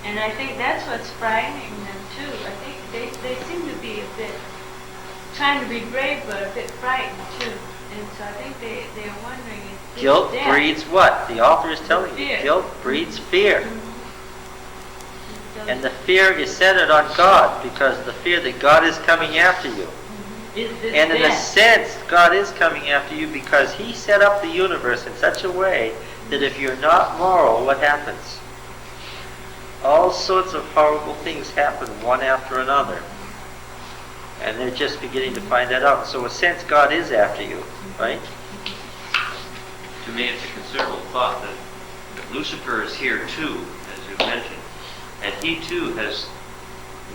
And I think that's what's frightening them too. I think they seem to be a bit, trying to be brave, but a bit frightened too. And so I think they're wondering if this Guilt death, breeds what? The author is telling you. Fear. Guilt breeds fear. So And the fear is centered on God, because the fear that God is coming after you. is this And in a death. sense, God is coming after you because He set up the universe in such a way that if you're not moral, what happens? All sorts of horrible things happen one after another. And they're just beginning to find that out. So in a sense, God is after you, right? To me, it's a considerable thought that Lucifer is here too, as you mentioned, and he too has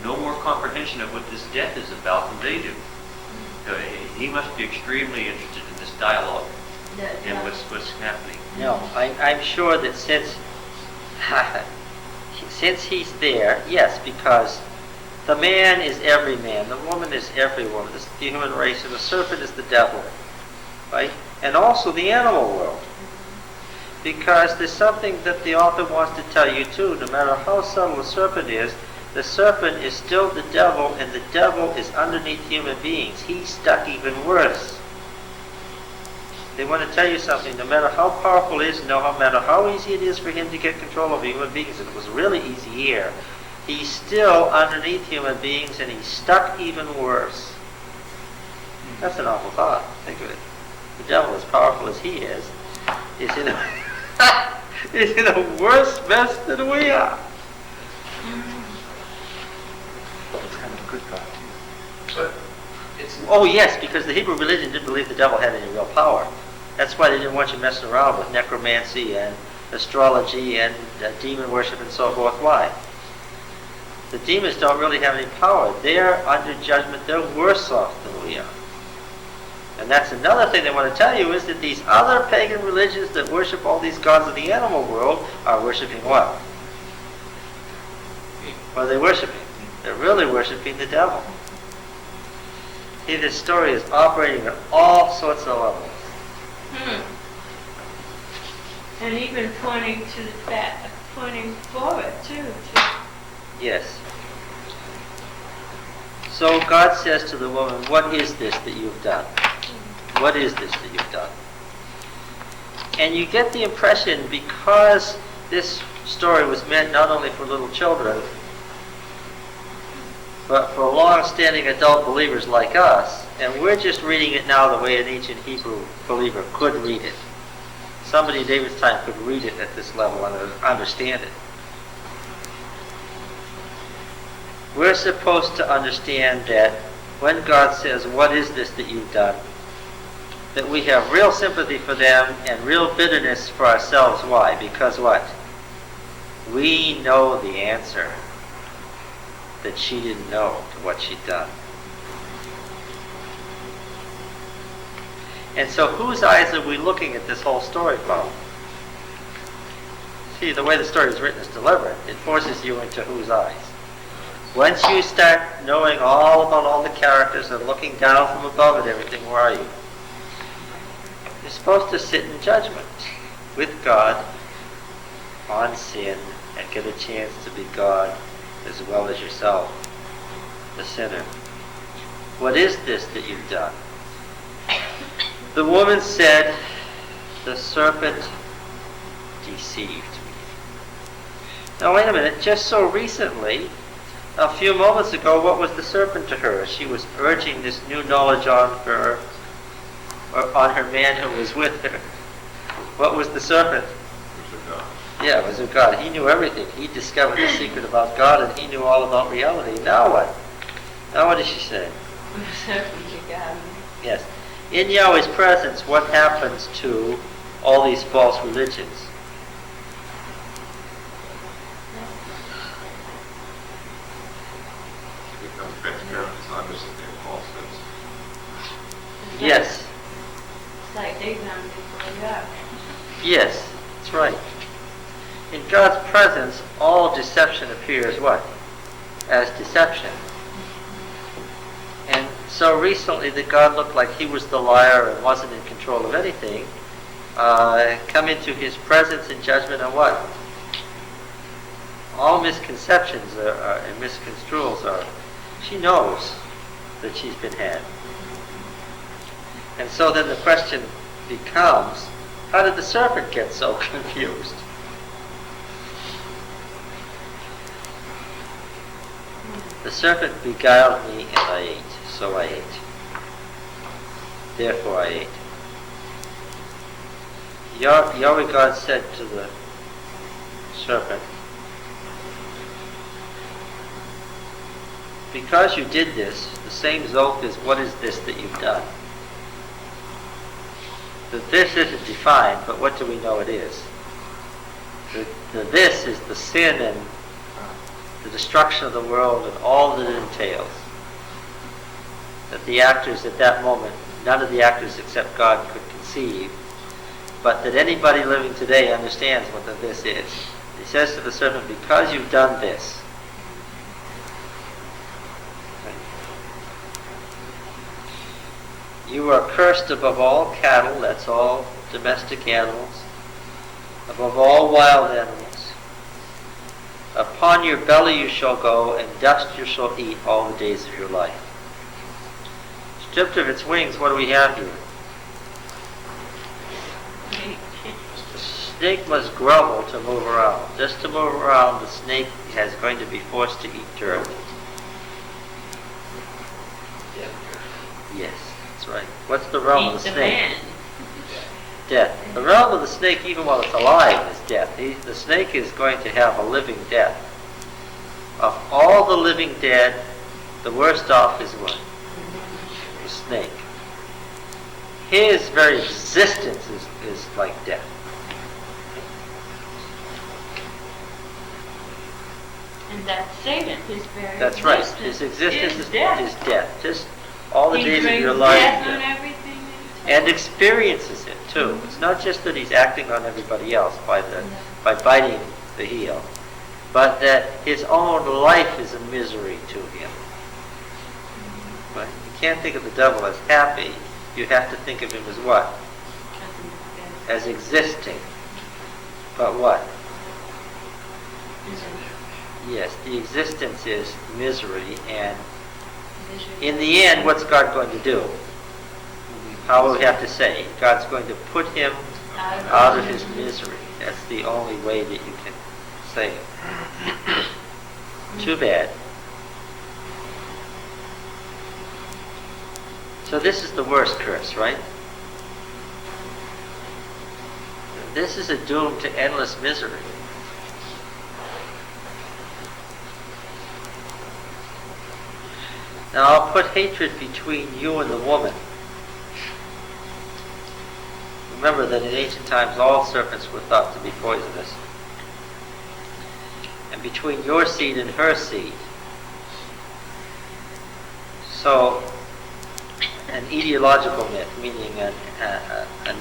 no more comprehension of what this death is about than they do. He must be extremely interested in this dialogue and what's happening. No, I'm sure that since He's there, yes, because the man is every man, the woman is every woman, the human race, and the serpent is the devil, right? And also the animal world. Because there's something that the author wants to tell you too. No matter how subtle the serpent is still the devil, and the devil is underneath human beings. He's stuck even worse. They want to tell you something. No matter how powerful he is, no matter how easy it is for him to get control of human beings, and it was really easy here, he's still underneath human beings, and he's stuck even worse. That's an awful thought. Think of it. The devil, as powerful as he is in a worse mess than we are. It's kind of a good thought, too. But it's Oh yes, because the Hebrew religion didn't believe the devil had any real power. That's why they didn't want you messing around with necromancy and astrology and demon worship and so forth. Why? The demons don't really have any power. They're under judgment. They're worse off than we are. And that's another thing they want to tell you, is that these other pagan religions that worship all these gods of the animal world are worshiping what? What are they worshiping? They're really worshiping the devil. See, this story is operating at all sorts of levels. And even pointing to the fact, pointing forward too. Yes. So God says to the woman, what is this that you've done? What is this that you've done? And you get the impression, because this story was meant not only for little children, but for long-standing adult believers like us, and we're just reading it now the way an ancient Hebrew believer could read it. Somebody in David's time could read it at this level and understand it. We're supposed to understand that when God says, what is this that you've done? That we have real sympathy for them and real bitterness for ourselves. Why? Because what? We know the answer that she didn't know to what she'd done. And so whose eyes are we looking at this whole story from? See, the way the story is written is deliberate. It forces you into whose eyes. Once you start knowing all about all the characters and looking down from above at everything, where are you? You're supposed to sit in judgment with God on sin and get a chance to be God as well as yourself, the sinner. What is this that you've done? The woman said, the serpent deceived me. Now wait a minute, just so recently, a few moments ago, what was the serpent to her? She was urging this new knowledge on her, or on her man who was with her. What was the serpent? it was a God. Yeah, it was of God. He knew everything. He discovered the secret about God, and he knew all about reality. Now what? Now what did she say? Yes. In Yahweh's presence, what happens to all these false religions? Yes. It's like they found before you are. Yes, that's right. In God's presence, all deception appears what? As deception. And so recently that God looked like he was the liar and wasn't in control of anything, come into his presence in judgment on what? All misconceptions and misconstruals are, she knows that she's been had. And so then the question becomes, how did the serpent get so confused? The serpent beguiled me and I ate, so I ate. Therefore I ate. Yahweh God said to the serpent, because you did this, the same Zolf is, what is this that you've done? The this isn't defined, but what do we know it is? The this is the sin and the destruction of the world and all that it entails. That the actors at that moment, none of the actors except God could conceive, but that anybody living today understands what the this is. He says to the serpent, because you've done this, you are cursed above all cattle, that's all domestic animals, above all wild animals. Upon your belly you shall go, and dust you shall eat all the days of your life. Stripped of its wings, what do we have here? The snake must grovel to move around. Just to move around, the snake is going to be forced to eat dirt. Yes, that's right. What's the realm of the snake? Death. The realm of the snake, even while it's alive, is death. The snake is going to have a living death. Of all the living dead, the worst off is what? The snake. His very existence is like death. And that's Satan, his very That's right. His existence is death. death. Just all the He days of brings your life. death on everything. And experiences it too. It's not just that he's acting on everybody else by biting the heel, but that his own life is a misery to him. Right? You can't think of the devil as happy. You have to think of him as what? As existing. But what? Yes, the existence is misery, and in the end, what's God going to do? How will we have to say? God's going to put him out of his misery. That's the only way that you can say it. Too bad. So this is the worst curse, right? This is a doom to endless misery. Now I'll put hatred between you and the woman. Remember that in ancient times all serpents were thought to be poisonous. And between your seed and her seed. So, an etiological myth, meaning a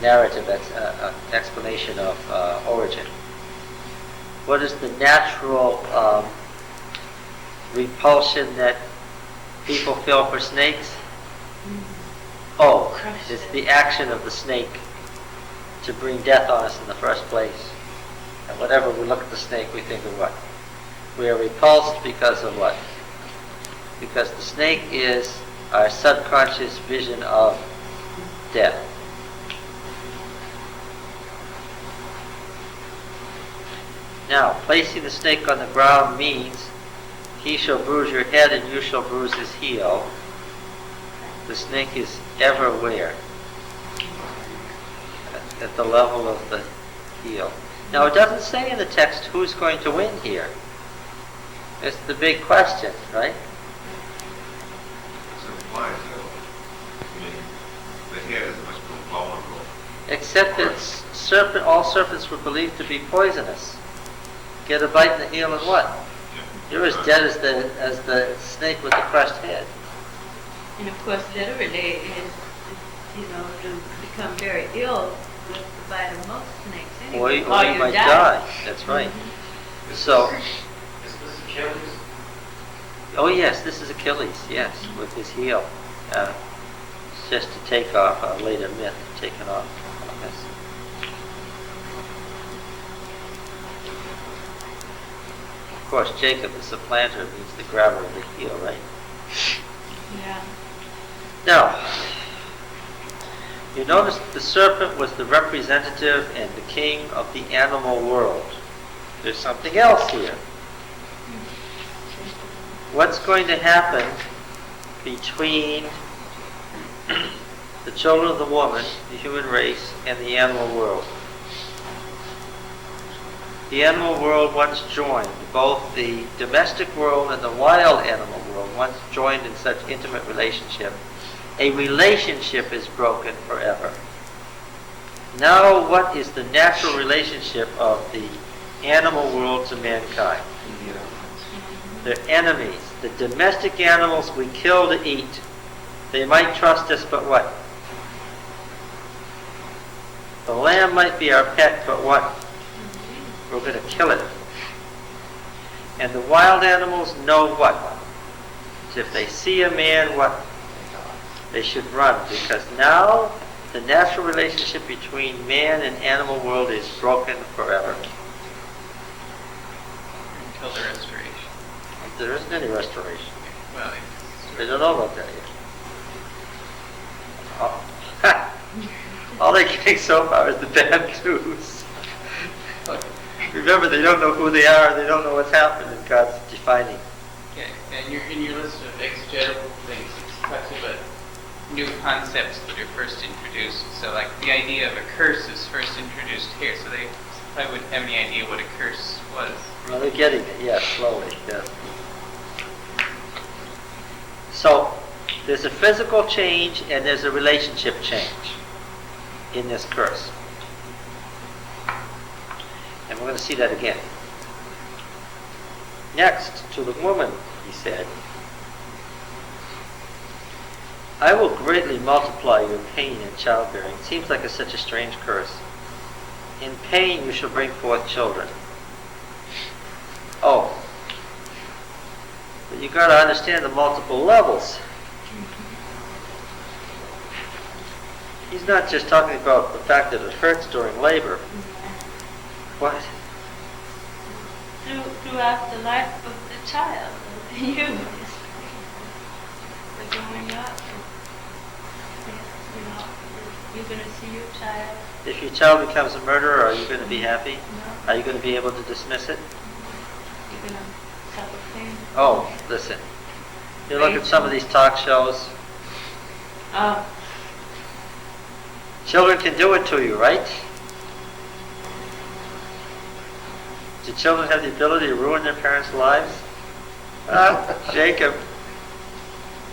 narrative, an explanation of origin. What is the natural repulsion that people feel for snakes? Oh, it's the action of the snake to bring death on us in the first place. And whenever we look at the snake, we think of what? We are repulsed because of what? Because the snake is our subconscious vision of death. Now, placing the snake on the ground means he shall bruise your head and you shall bruise his heel. The snake is ever where? At the level of the heel. Now, it doesn't say in the text who's going to win here. It's the big question, right? It's implied though. I mean, the head is much more vulnerable. Except that all serpents were believed to be poisonous. Get a bite in the heel and what? You're as dead as the snake with the crushed head. And of course, literally, is to become very ill with the bite of most snakes Or anyway. you you might die. That's right. So, Is this Achilles? oh yes, this is Achilles, yes, with his heel. It's just to take off a later myth, taken off. Yes. Of course, Jacob, the supplanter, means the grabber of the heel, right? Yeah. Now, you notice the serpent was the representative and the king of the animal world. There's something else here. What's going to happen between the children of the woman, the human race, and the animal world? The animal world once joined, both the domestic world and the wild animal world once joined in such intimate relationship. A relationship is broken forever. Now what is the natural relationship of the animal world to mankind? They're enemies. The domestic animals we kill to eat. They might trust us, but what? The lamb might be our pet, but what? We're going to kill it. And the wild animals know what? If they see a man, what? They should run, because now the natural relationship between man and animal world is broken forever. Until the restoration. There isn't any restoration. Well, They don't know about that yet. Oh. All they're getting so far is the bad news. Remember, they don't know who they are, they don't know what's happened, and God's defining. yeah, and in your list of exegetical things, it talks about new concepts that are first introduced. So, like, the idea of a curse is first introduced here, so they probably wouldn't have any idea what a curse was. Well, they're getting it, yes, slowly, yes. So, there's a physical change and there's a relationship change in this curse. And we're going to see that again. Next, to the woman, he said, I will greatly multiply your pain in childbearing. Seems like such a strange curse. In pain you shall bring forth children. Oh, but you got to understand the multiple levels. He's not just talking about the fact that it hurts during labor. What? Throughout the life of the child, the human, the growing up, you're going to see your child. If your child becomes a murderer, are you going to be happy? No. Are you going to be able to dismiss it? You're going to suffer pain. Oh, listen. You look at some of these talk shows. Oh, Children can do it to you, right? Do children have the ability to ruin their parents' lives? Jacob.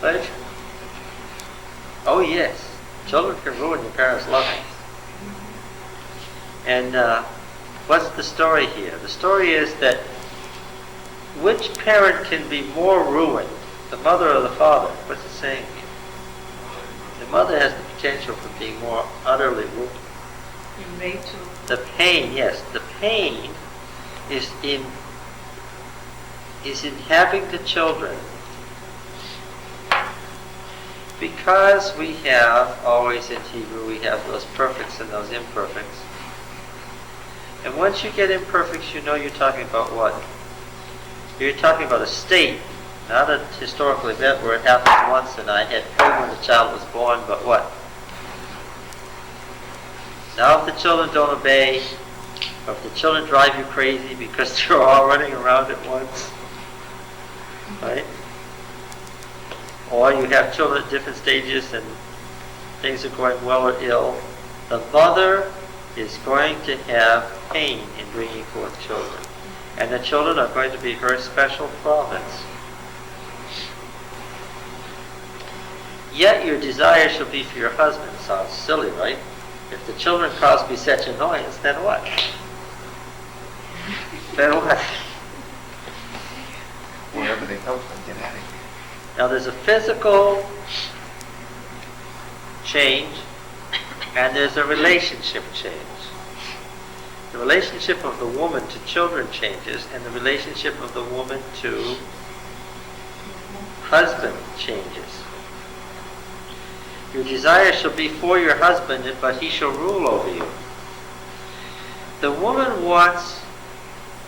Right? Oh, yes. Children can ruin their parents' lives. And what's the story here? The story is that which parent can be more ruined, the mother or the father? What's it saying? The mother has the potential for being more utterly ruined. in Rachel. The pain, yes, the pain is in having the children, because we have always in Hebrew we have those perfects and those imperfects. And once you get imperfects, you know you're talking about what? You're talking about a state, not a historical event where it happens once and I had pain when the child was born, but what? Now if the children don't obey, or if the children drive you crazy because they're all running around at once, right? Or you have children at different stages and things are going well or ill, the mother is going to have pain in bringing forth children. And the children are going to be her special province. Yet your desire shall be for your husband. Sounds silly, right? If the children cause me such annoyance, then what? Then what? Wherever they come from, get out of here. Now there's a physical change and there's a relationship change. The relationship of the woman to children changes, and the relationship of the woman to husband changes. Your desire shall be for your husband, but he shall rule over you. The woman wants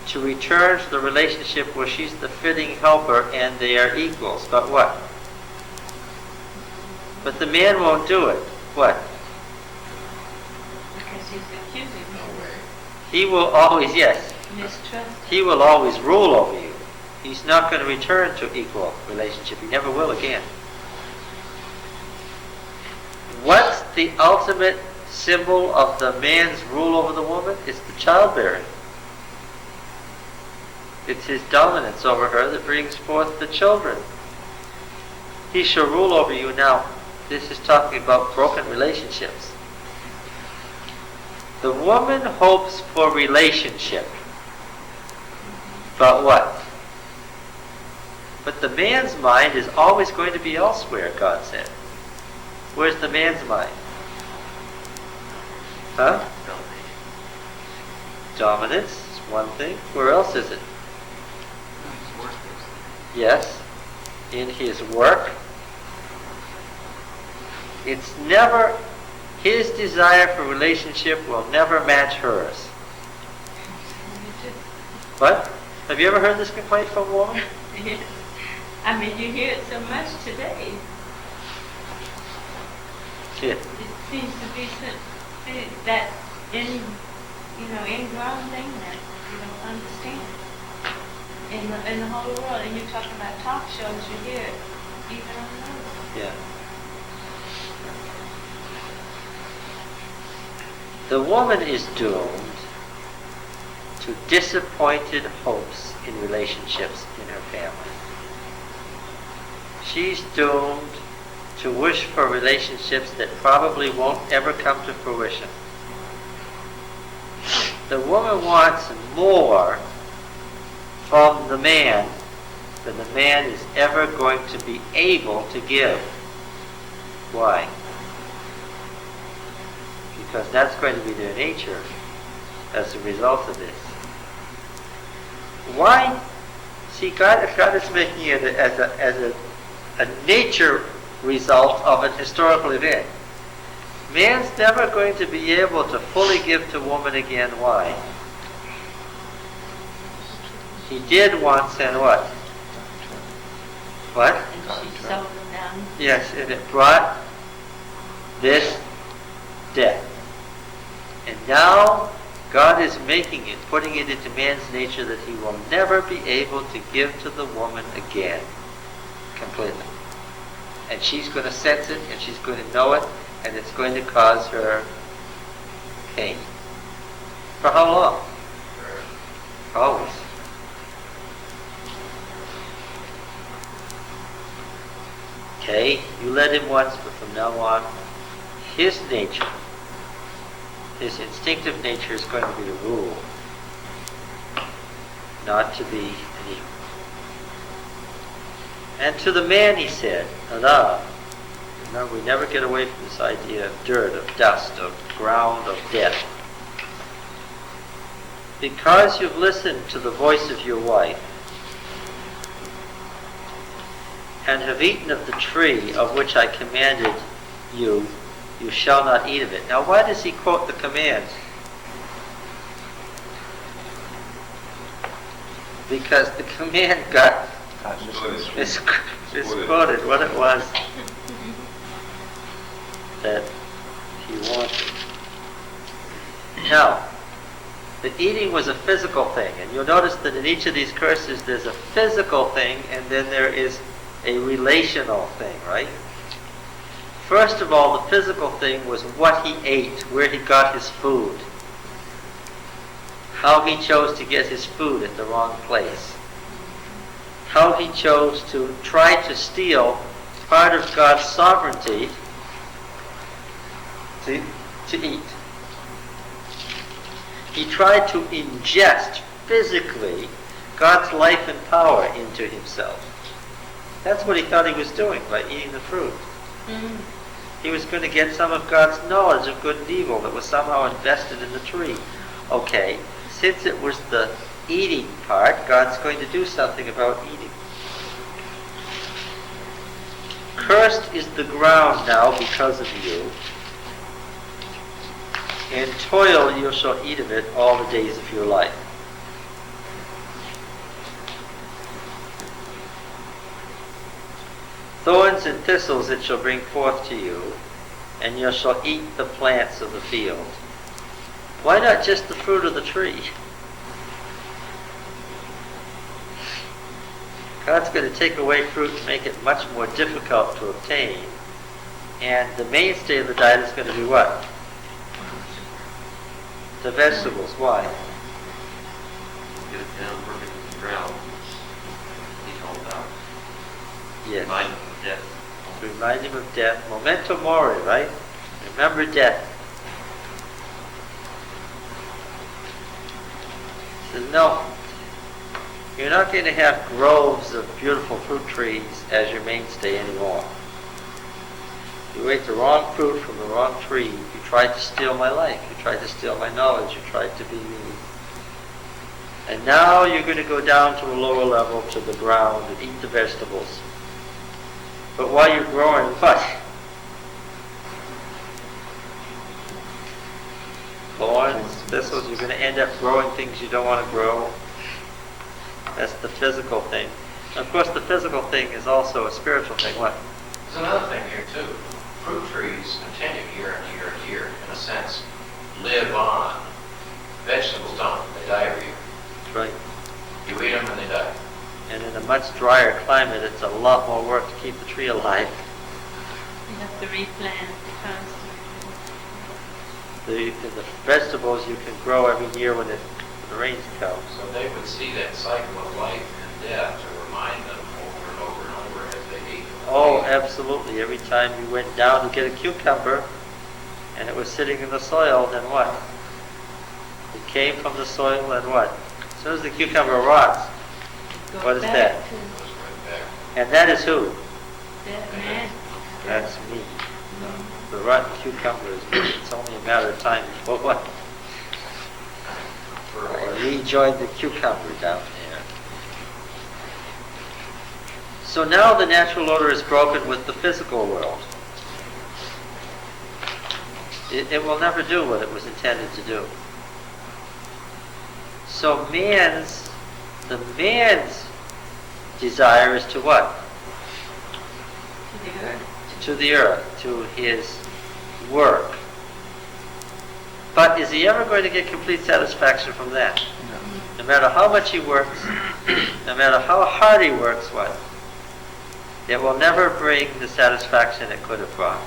to return to the relationship where she's the fitting helper and they are equals. But what? But the man won't do it. What? Because he's accusing No you. way. He will always, yes, Mistrust. he will always rule over you. He's not going to return to equal relationship. He never will again. What's the ultimate symbol of the man's rule over the woman? It's the childbearing. It's his dominance over her that brings forth the children. He shall rule over you. Now, this is talking about broken relationships. The woman hopes for relationship. But what? But the man's mind is always going to be elsewhere, God said. Where's the man's mind? Huh? Dominance is one thing. Where else is it? Yes, in his work. It's never, his desire for relationship will never match hers. What? Have you ever heard this complaint from a woman? Yes. I mean, you hear it so much today. Yeah. It seems to be that ingrown thing that you don't understand in the whole world. And you're talking about talk shows, you hear it even on the news. Yeah. The woman is doomed to disappointed hopes in relationships in her family. She's doomed to wish for relationships that probably won't ever come to fruition. The woman wants more from the man than the man is ever going to be able to give. Why? Because that's going to be their nature as a result of this. Why? See, God is making it as a nature result of an historical event. Man's never going to be able to fully give to woman again. Why? He did once, and what? What? And she sold them down. Yes, and it brought this death. And now God is making it, putting it into man's nature that he will never be able to give to the woman again completely. And she's going to sense it, and she's going to know it, and it's going to cause her pain. For how long? Always. Okay, you let him once, but from now on, his nature, his instinctive nature is going to be the rule, not to be an equal. And to the man he said, Allah, remember, we never get away from this idea of dirt, of dust, of ground, of death. Because you've listened to the voice of your wife, and have eaten of the tree of which I commanded you, you shall not eat of it. Now, why does he quote the command? Because the command got misquoted what it was that he wanted. Now, the eating was a physical thing, and you'll notice that in each of these curses there's a physical thing and then there is a relational thing, right? First of all, the physical thing was what he ate, where he got his food, how he chose to get his food at the wrong place, how he chose to try to steal part of God's sovereignty to eat. He tried to ingest physically God's life and power into himself. That's what he thought he was doing by eating the fruit. Mm-hmm. He was going to get some of God's knowledge of good and evil that was somehow invested in the tree. Okay, since it was the eating part, God's going to do something about eating. Cursed is the ground now because of you. In toil you shall eat of it all the days of your life. Thorns and thistles it shall bring forth to you, and you shall eat the plants of the field. Why not just the fruit of the tree? God's going to take away fruit and make it much more difficult to obtain. And the mainstay of the diet is going to be what? The vegetables. Why? Get it down perfect with the ground. He told about. Yes. Remind him of death. Remind him of death. Memento mori, right? Remember death. He says, no. You're not going to have groves of beautiful fruit trees as your mainstay anymore. You ate the wrong fruit from the wrong tree. You tried to steal my life. You tried to steal my knowledge. You tried to be me. And now you're going to go down to a lower level, to the ground, and eat the vegetables. But while you're growing, what? Thorns, thistles, you're going to end up growing things you don't want to grow. That's the physical thing. And of course, the physical thing is also a spiritual thing. What? There's another thing here too. Fruit trees continue year and year and year, in a sense, live on. Vegetables don't. They die every year. That's right. You eat them and they die. And in a much drier climate, it's a lot more work to keep the tree alive. You have to replant constantly. The vegetables you can grow every year when the rains come. So they would see that cycle of life and death to remind them over and over and over as they eat. Oh, absolutely. Every time you went down to get a cucumber and it was sitting in the soil, then what? It came from the soil and what? As soon as the cucumber rots, Go what is back that? to Goes right back. And that is who? that man. That's me. The rotten cucumber is me. It's only a matter of time before what? I rejoined the cucumber down there. So now the natural order is broken with the physical world. It will never do what it was intended to do. So the man's desire is to what? To the earth. To the earth, to his work. But is he ever going to get complete satisfaction from that? No matter how much he works, no matter how hard he works, what? It will never bring the satisfaction it could have brought.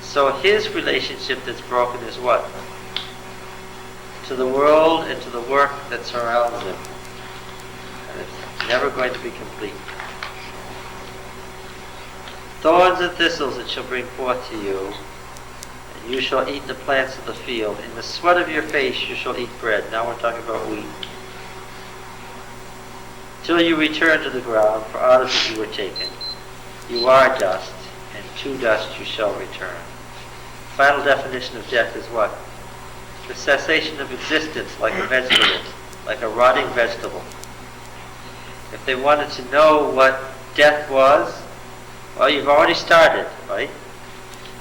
So his relationship that's broken is what? To the world and to the work that surrounds him. And it's never going to be complete. Thorns and thistles it shall bring forth to you, and you shall eat the plants of the field. In the sweat of your face you shall eat bread. Now we're talking about wheat. Till you return to the ground, for out of it you were taken. You are dust, and to dust you shall return. Final definition of death is what? The cessation of existence, like a vegetable, like a rotting vegetable. If they wanted to know what death was, well, you've already started, right?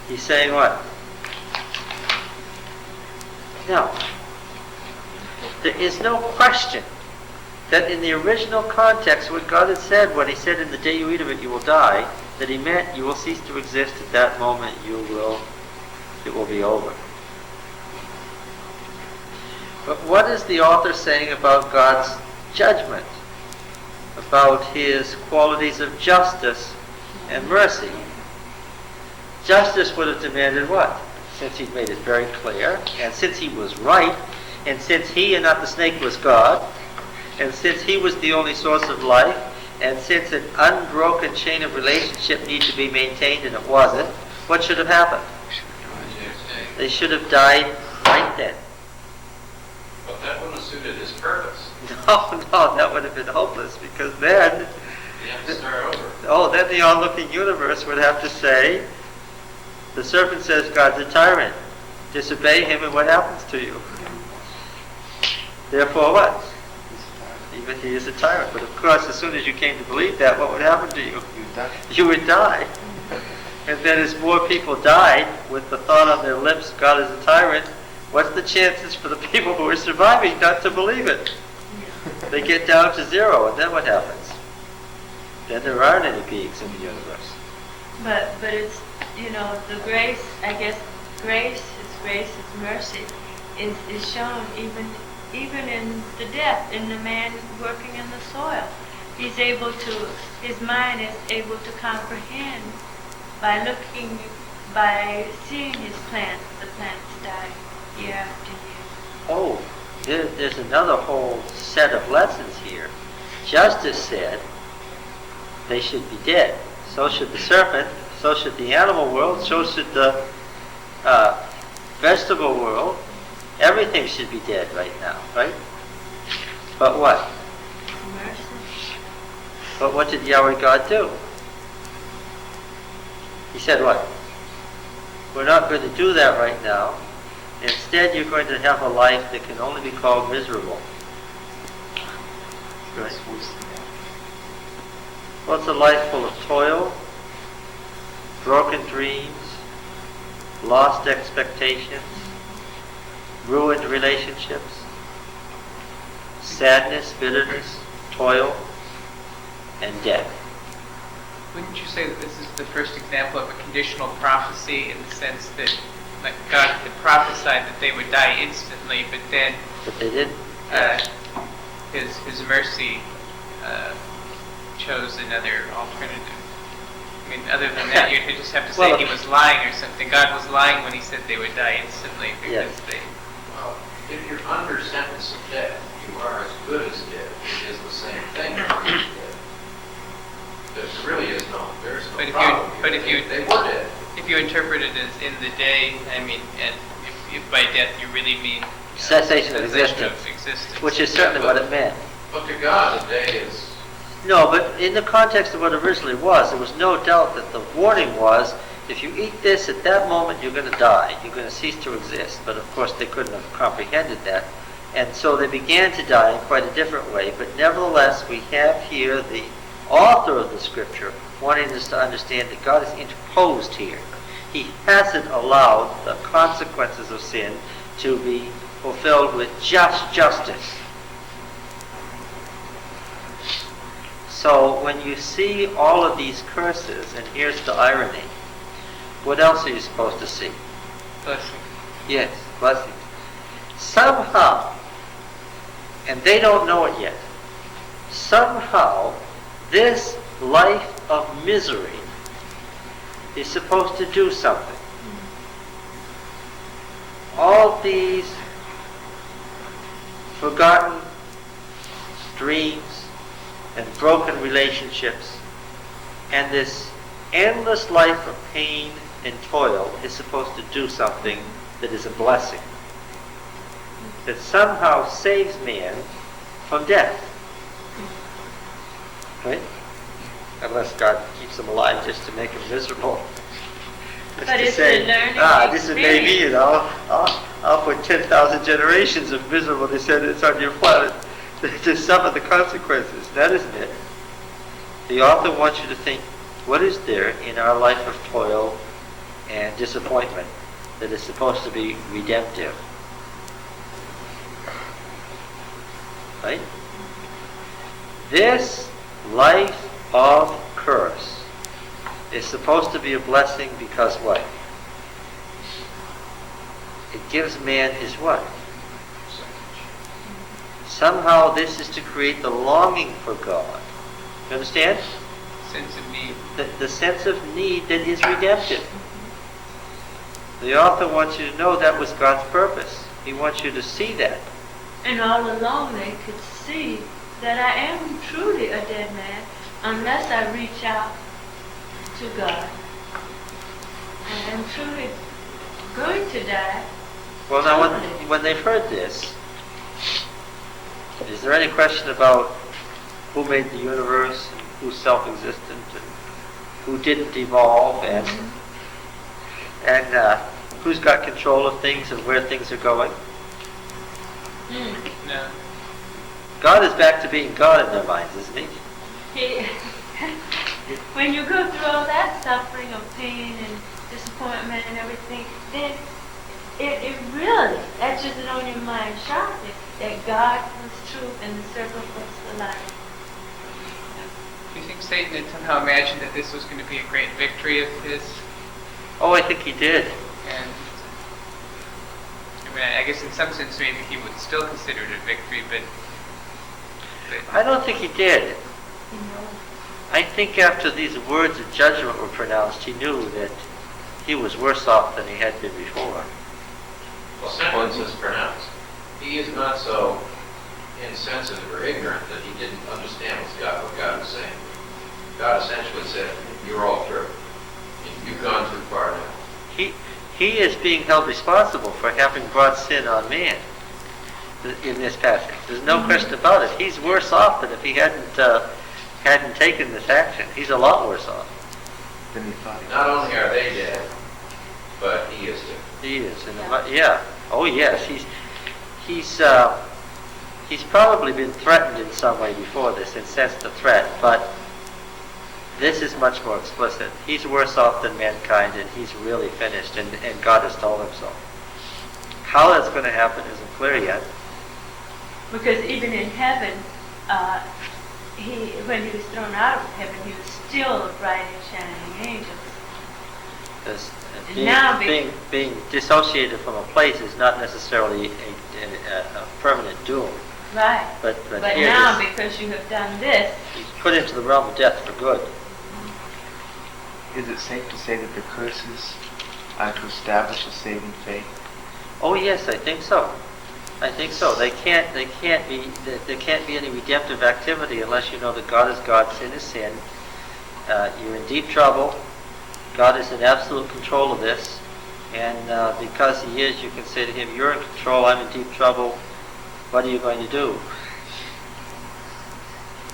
He's saying what? Now, there is no question that in the original context, what God had said when he said, in the day you eat of it, you will die, that he meant you will cease to exist at that moment, it will be over. But what is the author saying about God's judgment? About his qualities of justice and mercy? Justice would have demanded what? Since he'd made it very clear, and since he was right, and since he and not the snake was God, and since he was the only source of life, and since an unbroken chain of relationship needed to be maintained and it wasn't, what should have happened? They should have died right then. But that wouldn't have suited his purpose. No, that would have been hopeless, because then, You have to start over. then the onlooking universe would have to say, The serpent says God's a tyrant. Disobey him and what happens to you? Therefore what? Even he is a tyrant. But of course, as soon as you came to believe that, what would happen to you? You would die. And then as more people died with the thought on their lips, God is a tyrant, what's the chances for the people who are surviving not to believe it? They get down to zero, and then what happens? Then there aren't any beings in the universe. But it's, the grace, I guess, grace, His mercy, is shown even in the death, in the man working in the soil. His mind is able to comprehend by seeing the plants die year after year. Oh, there's another whole set of lessons here. Justice said they should be dead. So should the serpent, so should the animal world, so should the vegetable world. Everything should be dead right now, right? But what? Mercy. But what did Yahweh God do? He said what? We're not going to do that right now. Instead, you're going to have a life that can only be called miserable. Right? Well, it's a life full of toil, broken dreams, lost expectations, ruined relationships, sadness, bitterness, toil, and death. Wouldn't you say that this is the first example of a conditional prophecy in the sense that like God had prophesied that they would die instantly, but then But they didn't. His mercy chose another alternative? I mean, other than that, you'd just have to say Well, he was lying or something. God was lying when he said they would die instantly because Yes. Well, if you're under sentence of death, you are as good as dead. It is the same thing as dead. There really is there's no problem. They were dead. If you interpret it as in the day, I mean, and if by death you really mean Cessation of cessation existence. Which is certainly what it meant. But to God, a day is... No, but in the context of what it originally was, there was no doubt that the warning was, if you eat this at that moment, you're going to die. You're going to cease to exist. But of course, they couldn't have comprehended that. And so they began to die in quite a different way. But nevertheless, we have here the author of the scripture wanting us to understand that God is interposed here. He hasn't allowed the consequences of sin to be fulfilled with just justice. So when you see all of these curses, and here's the irony, what else are you supposed to see? blessing. Yes, blessings. Somehow, and they don't know it yet, somehow this life of misery is supposed to do something. All these forgotten dreams and broken relationships and this endless life of pain and toil is supposed to do something that is a blessing, that somehow saves man from death. Right? Unless God keeps him alive just to make him miserable. Just But to it's say, a learning this is maybe, experience. I'll put 10,000 generations of miserable descendants on your planet to suffer the consequences. That isn't it. The author wants you to think, what is there in our life of toil and disappointment that is supposed to be redemptive? Right? This life of curse is supposed to be a blessing because what? It gives man his what? Somehow this is to create the longing for God. You understand? Sense of need. The sense of need that is redemptive. The author wants you to know that was God's purpose. He wants you to see that. And all along they could see that I am truly a dead man unless I reach out to God. I am truly going to die. Well, now when they've heard this, is there any question about who made the universe and who's self-existent and who didn't evolve And who's got control of things and where things are going? No. God is back to being God in their minds, isn't he? When you go through all that suffering of pain and disappointment and everything, then it really etches it on your mind sharply that God was true and the serpent was the lie. Do you think Satan had somehow imagined that this was going to be a great victory of his? Oh, I think he did. And I mean, I guess in some sense maybe he would still consider it a victory, but I don't think he did. You know, I think after these words of judgment were pronounced, he knew that he was worse off than he had been before. Well, sentence is pronounced. He is not so insensitive or ignorant that he didn't understand what God was saying. God essentially said, "You're all through. You've gone too far now." He is being held responsible for having brought sin on man in this passage. There's no question about it. He's worse off than if he hadn't taken this action. He's a lot worse off. Then he thought he Not only are they dead, but he is too. He is, yeah. Oh yes, he's probably been threatened in some way before this and sensed the threat, but this is much more explicit. He's worse off than mankind, and he's really finished, and God has told him so. How that's going to happen isn't clear yet. because even in heaven, when he was thrown out of heaven, he was still a bright and shining angel. Being dissociated from a place is not necessarily a permanent doom. Right. But here now, because you have done this, he's put into the realm of death for good. Is it safe to say that the curses are to establish a saving faith? Oh yes, I think so. I think so. There can't be any redemptive activity unless you know that God is God, sin is sin. You're in deep trouble. God is in absolute control of this, and because He is, you can say to Him, "You're in control. I'm in deep trouble. What are you going to do?"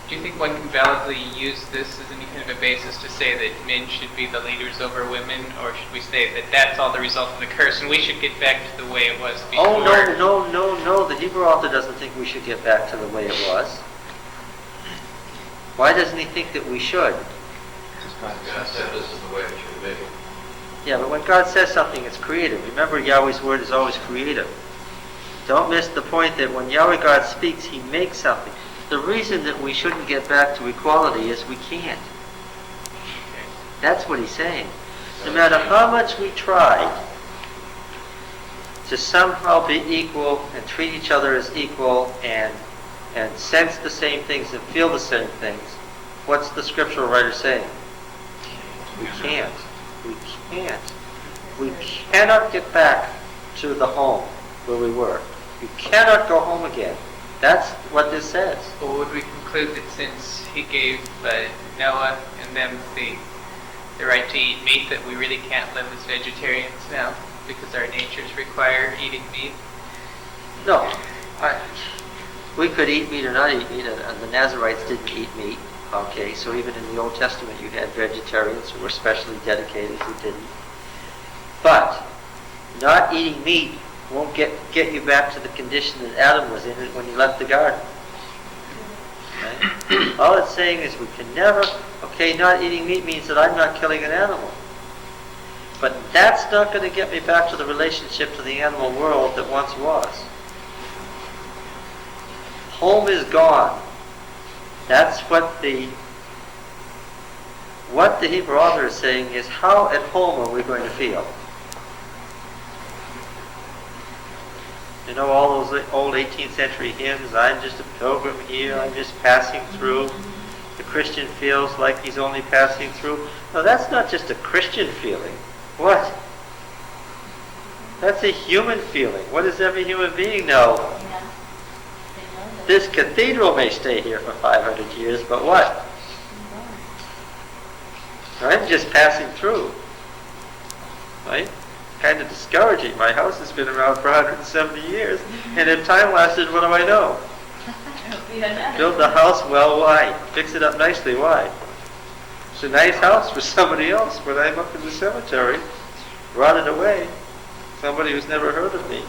do you think one can validly use this as any kind of a basis to say that men should be the leaders over women, or should we say that that's all the result of the curse and we should get back to the way it was before? Oh, no. The Hebrew author doesn't think we should get back to the way it was. Why doesn't he think that we should? God said this is the way it should be. Yeah, but when God says something, it's creative. Remember, Yahweh's word is always creative. Don't miss the point that when Yahweh God speaks, He makes something. The reason that we shouldn't get back to equality is we can't. That's what He's saying. No matter how much we try to somehow be equal and treat each other as equal and sense the same things and feel the same things, what's the scriptural writer saying? We can't. We can't. We cannot get back to the home where we were. You cannot go home again. That's what this says. Well, would we conclude that since He gave Noah and them the right to eat meat, that we really can't live as vegetarians now because our natures require eating meat? No. We could eat meat or not eat meat, and the Nazarites didn't eat meat. Okay, so even in the Old Testament you had vegetarians who were specially dedicated who didn't. But not eating meat won't get you back to the condition that Adam was in when he left the garden. Right? All it's saying is we can never, not eating meat means that I'm not killing an animal. But that's not going to get me back to the relationship to the animal world that once was. Home is gone. That's what the Hebrew author is saying is, how at home are we going to feel? You know all those old 18th century hymns, "I'm just a pilgrim here, I'm just passing through." The Christian feels like he's only passing through. No, that's not just a Christian feeling. What? That's a human feeling. What does every human being know? yeah, This cathedral may stay here for 500 years, but what? I'm just passing through. Right? Kind of discouraging. My house has been around for 170 years, and if time lasted, what do I know? Build the house well, why? Fix it up nicely, why? It's a nice house for somebody else, but I'm up in the cemetery. running away. Somebody who's never heard of me.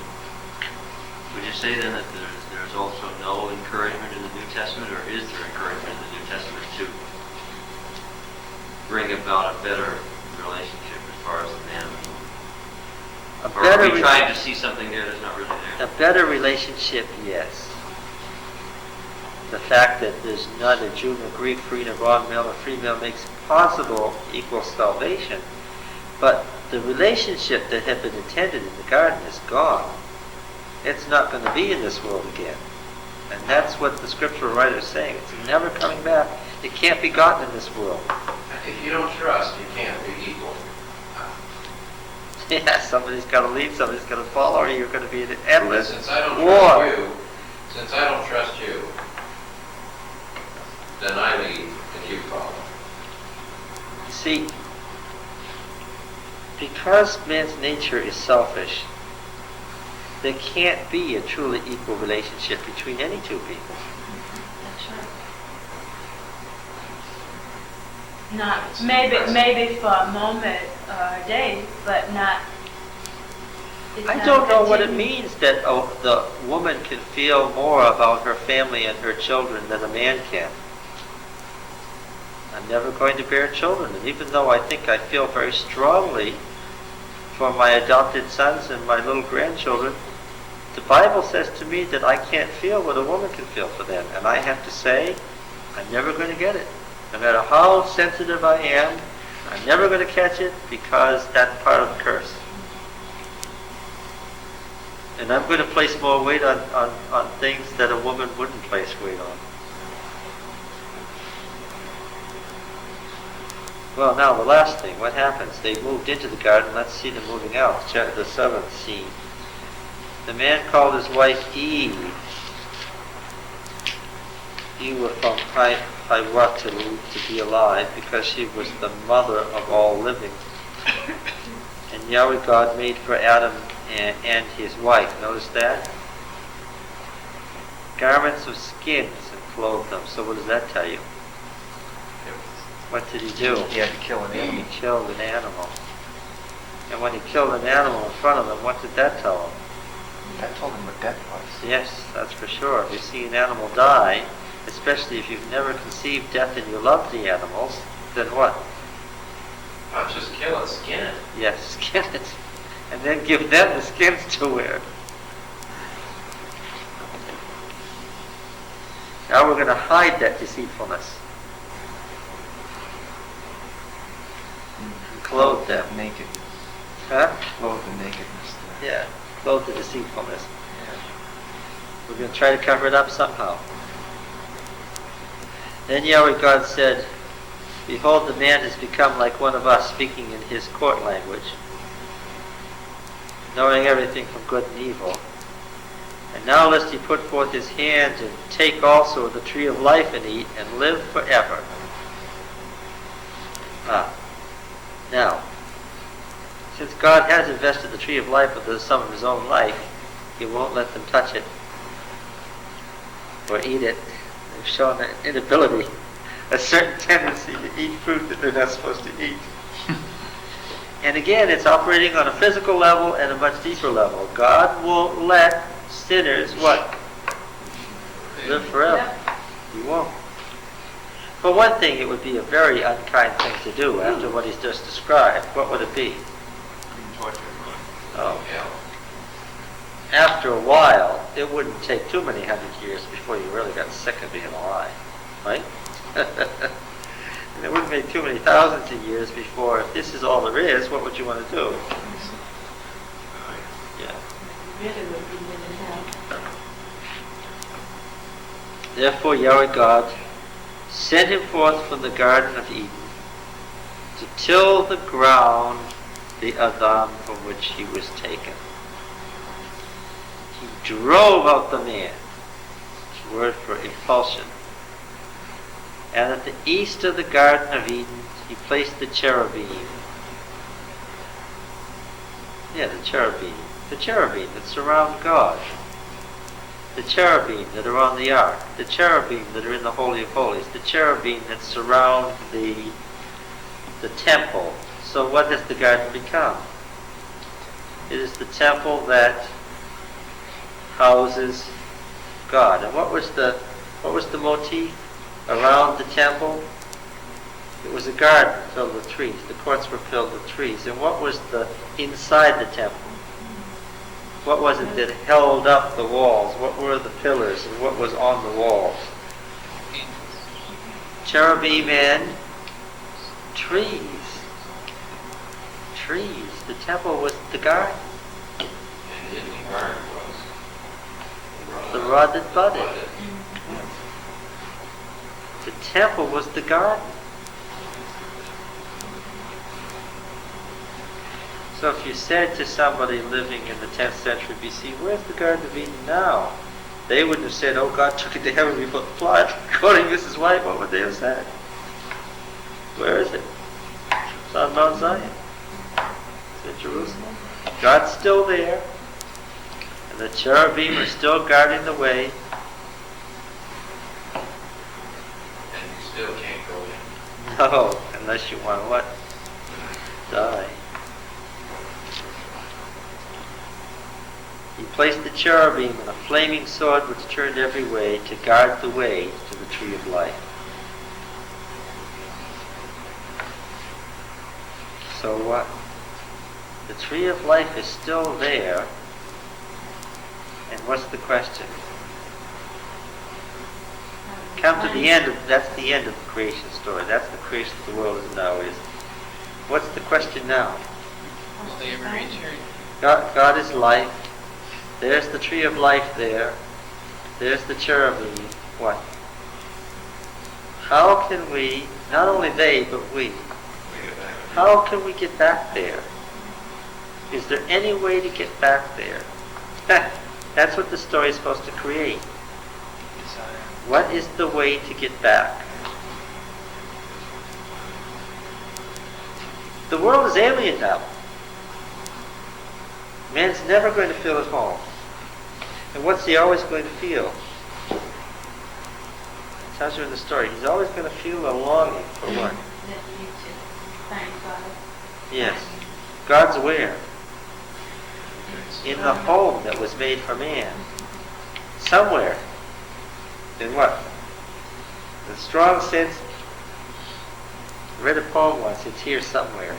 Would you say then that there's also no encouragement in the New Testament, or is there encouragement in the New Testament to bring about a better relationship as far as the man and woman? Or are we trying to see something there that's not really there? A better relationship, yes. The fact that there's not a Jew nor Greek, free nor bond, male or female makes possible equal salvation. But the relationship that had been intended in the garden is gone. It's not going to be in this world again. And that's what the scriptural writer is saying. It's never coming back. It can't be gotten in this world. If you don't trust, you can't be equal. Yeah, somebody's got to lead, somebody's got to follow, or you're going to be in an endless Since I don't war. trust you, then I lead and you follow. See, because man's nature is selfish, there can't be a truly equal relationship between any two people. That's right. Not maybe for a moment or a day, but not. I don't know what it means that the woman can feel more about her family and her children than a man can. I'm never going to bear children, and even though I think I feel very strongly for my adopted sons and my little grandchildren, the Bible says to me that I can't feel what a woman can feel for them, and I have to say, I'm never going to get it. No matter how sensitive I am, I'm never going to catch it, because that's part of the curse. And I'm going to place more weight on things that a woman wouldn't place weight on. Well, now the last thing, what happens? They moved into the garden. Let's see them moving out. The seventh scene. The man called his wife Eve. Eve from Hawa to be alive, because she was the mother of all living. And Yahweh God made for Adam and his wife. Notice that? Garments of skins and clothed them. So what does that tell you? What did he do? He had to kill an animal. He killed an animal. And when he killed an animal in front of them, what did that tell him? That told him what death was. Yes, that's for sure. If you see an animal die, especially if you've never conceived death and you love the animals, then what? Not just kill it, skin it. Yes, skin it. And then give them the skins to wear. Now we're going to hide that deceitfulness. Clothe them. Nakedness. Huh? Clothe the nakedness. Yeah, clothe the deceitfulness. We're going to try to cover it up somehow. Then Yahweh God said, Behold, the man has become like one of us, speaking in his court language, knowing everything from good and evil. And now lest he put forth his hand and take also of the tree of life and eat, and live forever. Now, since God has invested the tree of life with some of his own life, he won't let them touch it or eat it. They've shown an inability, a certain tendency to eat fruit that they're not supposed to eat. And again, it's operating on a physical level and a much deeper level. God won't let sinners, what? Live forever. He won't. For one thing, it would be a very unkind thing to do after what he's just described. What would it be? Oh, Yeah. after a while, it wouldn't take too many hundred years before you really got sick of being alive, right? And it wouldn't take too many thousands of years before, if this is all there is, what would you want to do? Yeah. Really would be living hell. Therefore Yahweh God sent him forth from the Garden of Eden to till the ground, the Adam from which he was taken. He drove out the man. It's a word for impulsion. And at the east of the Garden of Eden, he placed the cherubim. Yeah, the cherubim. The cherubim that surround God. The cherubim that are on the ark. The cherubim that are in the Holy of Holies. The cherubim that surround the temple. So what has the garden become? It is the temple that houses God. And what was the motif around the temple? It was a garden filled with trees. The courts were filled with trees. And what was the inside the temple? What was it that held up the walls? What were the pillars and what was on the walls? Cherubim and trees. Trees. The temple was the garden. And in the garden was The rod that budded. The temple was the garden. So if you said to somebody living in the 10th century BC, where's the Garden of Eden now? They wouldn't have said, oh, God took it to heaven before the flood. Quoting Mrs. White, what would they have said? Where is it? It's on Mount Zion. It's in Jerusalem. God's still there. And the cherubim are still guarding the way. and you still can't go in. No, unless you want to what? Die. He placed the cherubim and a flaming sword which turned every way to guard the way to the tree of life. So what? The tree of life is still there. And what's the question? Come to the end that's the end of the creation story. That's the creation of the world as now is. What's the question now? Will they ever return? God is life. There's the tree of life there. There's the cherubim. What? How can we, not only they, but we, how can we get back there? Is there any way to get back there? That's what the story is supposed to create. What is the way to get back? The world is alien now. Man's never going to feel at home. And what's he always going to feel? It tells you in the story. He's always going to feel a longing for what? That you should thank God. Yes. God's where? In the home that was made for man. Somewhere. In what? In a strong sense. I read a poem once. It's here somewhere.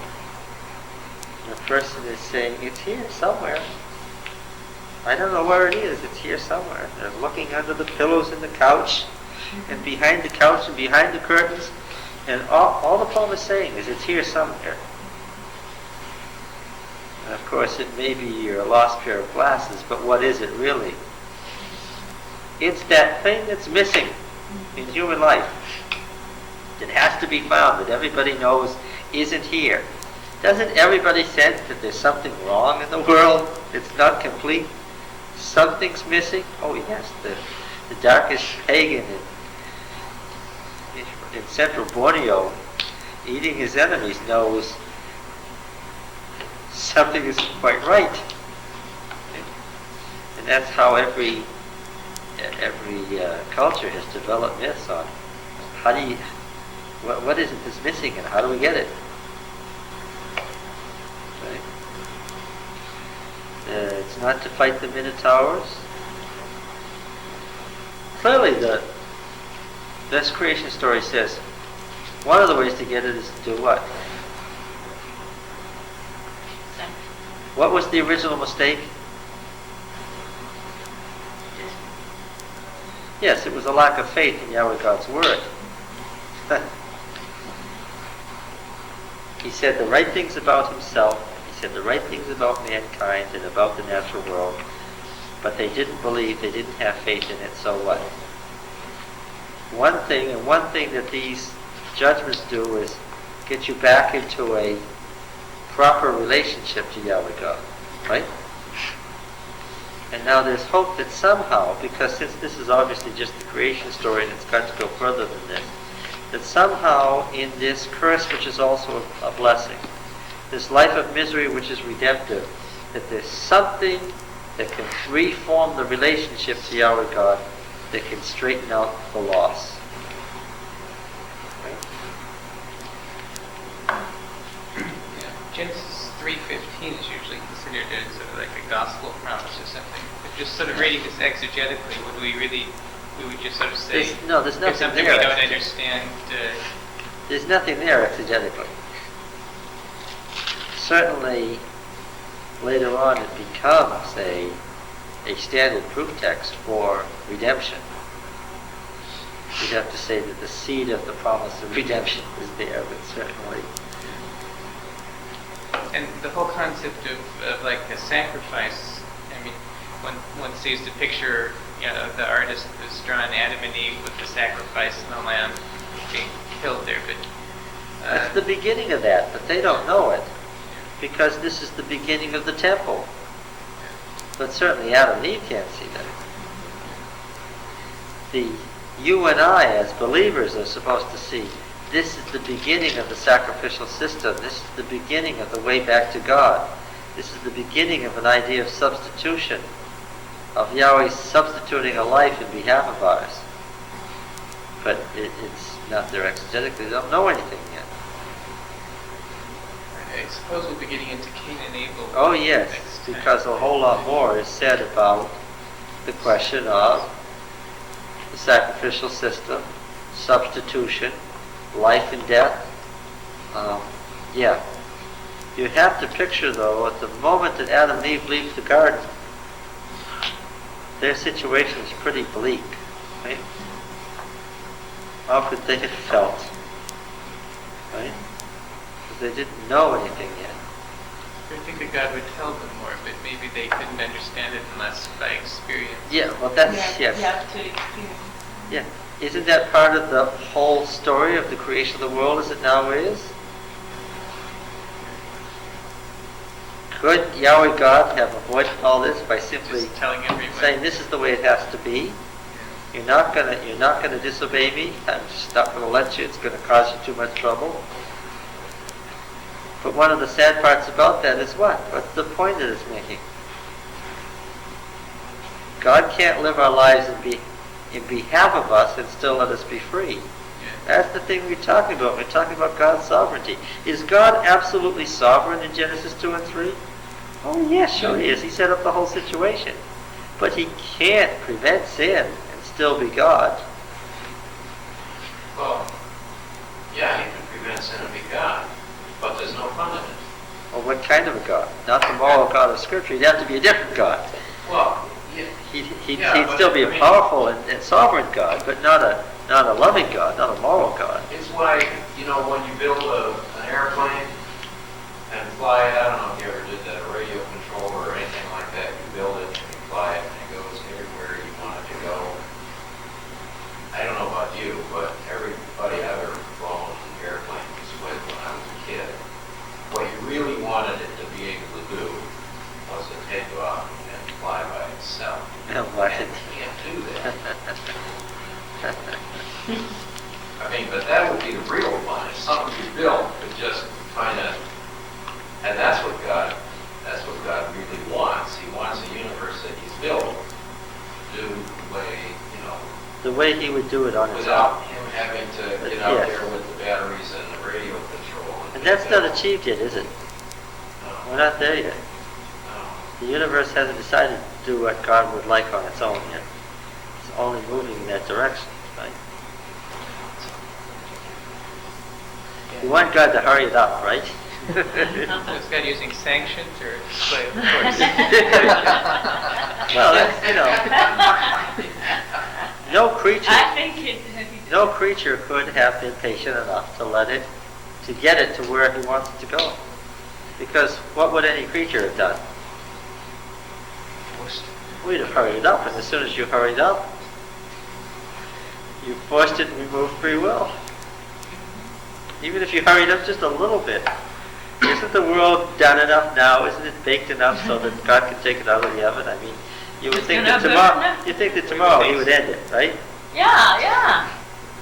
And the person is saying, it's here somewhere. I don't know where it is. It's here somewhere. They're looking under the pillows in the couch, and behind the couch, and behind the curtains, and all the poem is saying is, it's here somewhere. And of course, it may be your lost pair of glasses, but what is it really? It's that thing that's missing in human life. It has to be found, that everybody knows isn't here. Doesn't everybody sense that there's something wrong in the world? It's not complete. Something's missing. Oh yes, the darkest pagan in central Borneo, eating his enemies, knows something isn't quite right. And that's how every culture has developed myths on how do you, what is it that's missing and how do we get it? It's not to fight the Minotaurs. Clearly, this creation story says one of the ways to get it is to do what? What was the original mistake? Yes, it was a lack of faith in Yahweh God's word. He said the right things about himself. He said the right things about mankind and about the natural world, but they didn't believe, they didn't have faith in it, so what? One thing that these judgments do is get you back into a proper relationship to Yahweh God, right? And now there's hope that somehow, because since this is obviously just the creation story and it's got to go further than this, that somehow in this curse, which is also a blessing, this life of misery which is redemptive, that there's something that can reform the relationship to Yahweh God, that can straighten out the loss. Yeah. Genesis 3:15 is usually considered as a like a gospel promise or something. If just sort of reading this exegetically, we would just sort of say, there's nothing something there. we don't understand. There's nothing there exegetically. Certainly, later on it becomes a standard proof text for redemption. You'd have to say that the seed of the promise of redemption is there, but certainly. And the whole concept of like a sacrifice, I mean, one sees the picture, the artist has drawn Adam and Eve with the sacrifice and the lamb being killed there, but... That's the beginning of that, but they don't know it, because this is the beginning of the temple. But certainly Adam and Eve can't see that. You and I, as believers, are supposed to see this is the beginning of the sacrificial system. This is the beginning of the way back to God. This is the beginning of an idea of substitution, of Yahweh substituting a life in behalf of ours. But it's not there exegetically. They don't know anything yet. I suppose we'll be getting into Cain and Abel. Oh yes, next time. because a whole lot more is said about the question of the sacrificial system, substitution, life and death. You have to picture, though, at the moment that Adam and Eve leave the garden, their situation is pretty bleak, right? How could they have felt, right? Because they didn't know anything yet. I think that God would tell them more, but maybe they couldn't understand it unless by experience. Yeah, well that's, yes. You have to experience. Yeah. Isn't that part of the whole story of the creation of the world as it now is? Could Yahweh God have avoided all this by simply Just telling everyone. saying this is the way it has to be? You're not gonna disobey me. I'm just not gonna let you. It's gonna cause you too much trouble. But one of the sad parts about that is what? What's the point that it's making? God can't live our lives in behalf of us and still let us be free. That's the thing we're talking about. We're talking about God's sovereignty. Is God absolutely sovereign in Genesis 2 and 3? Oh yes, sure he is. He set up the whole situation. But he can't prevent sin and still be God. Well, yeah, he can prevent sin and be God, but there's no fun in it. Well, what kind of a God? Not the moral God of Scripture. He'd have to be a different God. Well, yeah. He'd Yeah, still be but, a I mean, powerful and sovereign God, but not a loving God, not a moral God. It's like, when you build an airplane and fly it, I don't know if you ever did that, a radio controller or anything like that. You build it and you fly it and it goes everywhere you want it to go. I don't know about you, but everybody I've ever flown airplanes with when I was a kid, what you really wanted it to be able to do was to take off and fly by itself. No, why? And you can't do that. I mean, but that would be the real fun. If something you built could just kind of, and that's what God really wants. He wants a universe that He's built to do The way he would do it on his without own. Him having to get out Yes. there with the batteries and the radio control. And that's not achieved yet, is it? We're not there yet. The universe hasn't decided to do what God would like on its own yet. It's only moving in that direction, right? You want God to hurry it up, right? So is God using sanctions or display of force? Well, no creature, I think it. no creature could have been patient enough to get it to where he wants it to go. Because what would any creature have done? We'd have hurried it up, and as soon as you hurried up, you forced it and removed free will. Even if you hurried up just a little bit, isn't the world done enough now? Isn't it baked enough so that God can take it out of the oven? I mean, you would think that tomorrow he would end it, right? Yeah.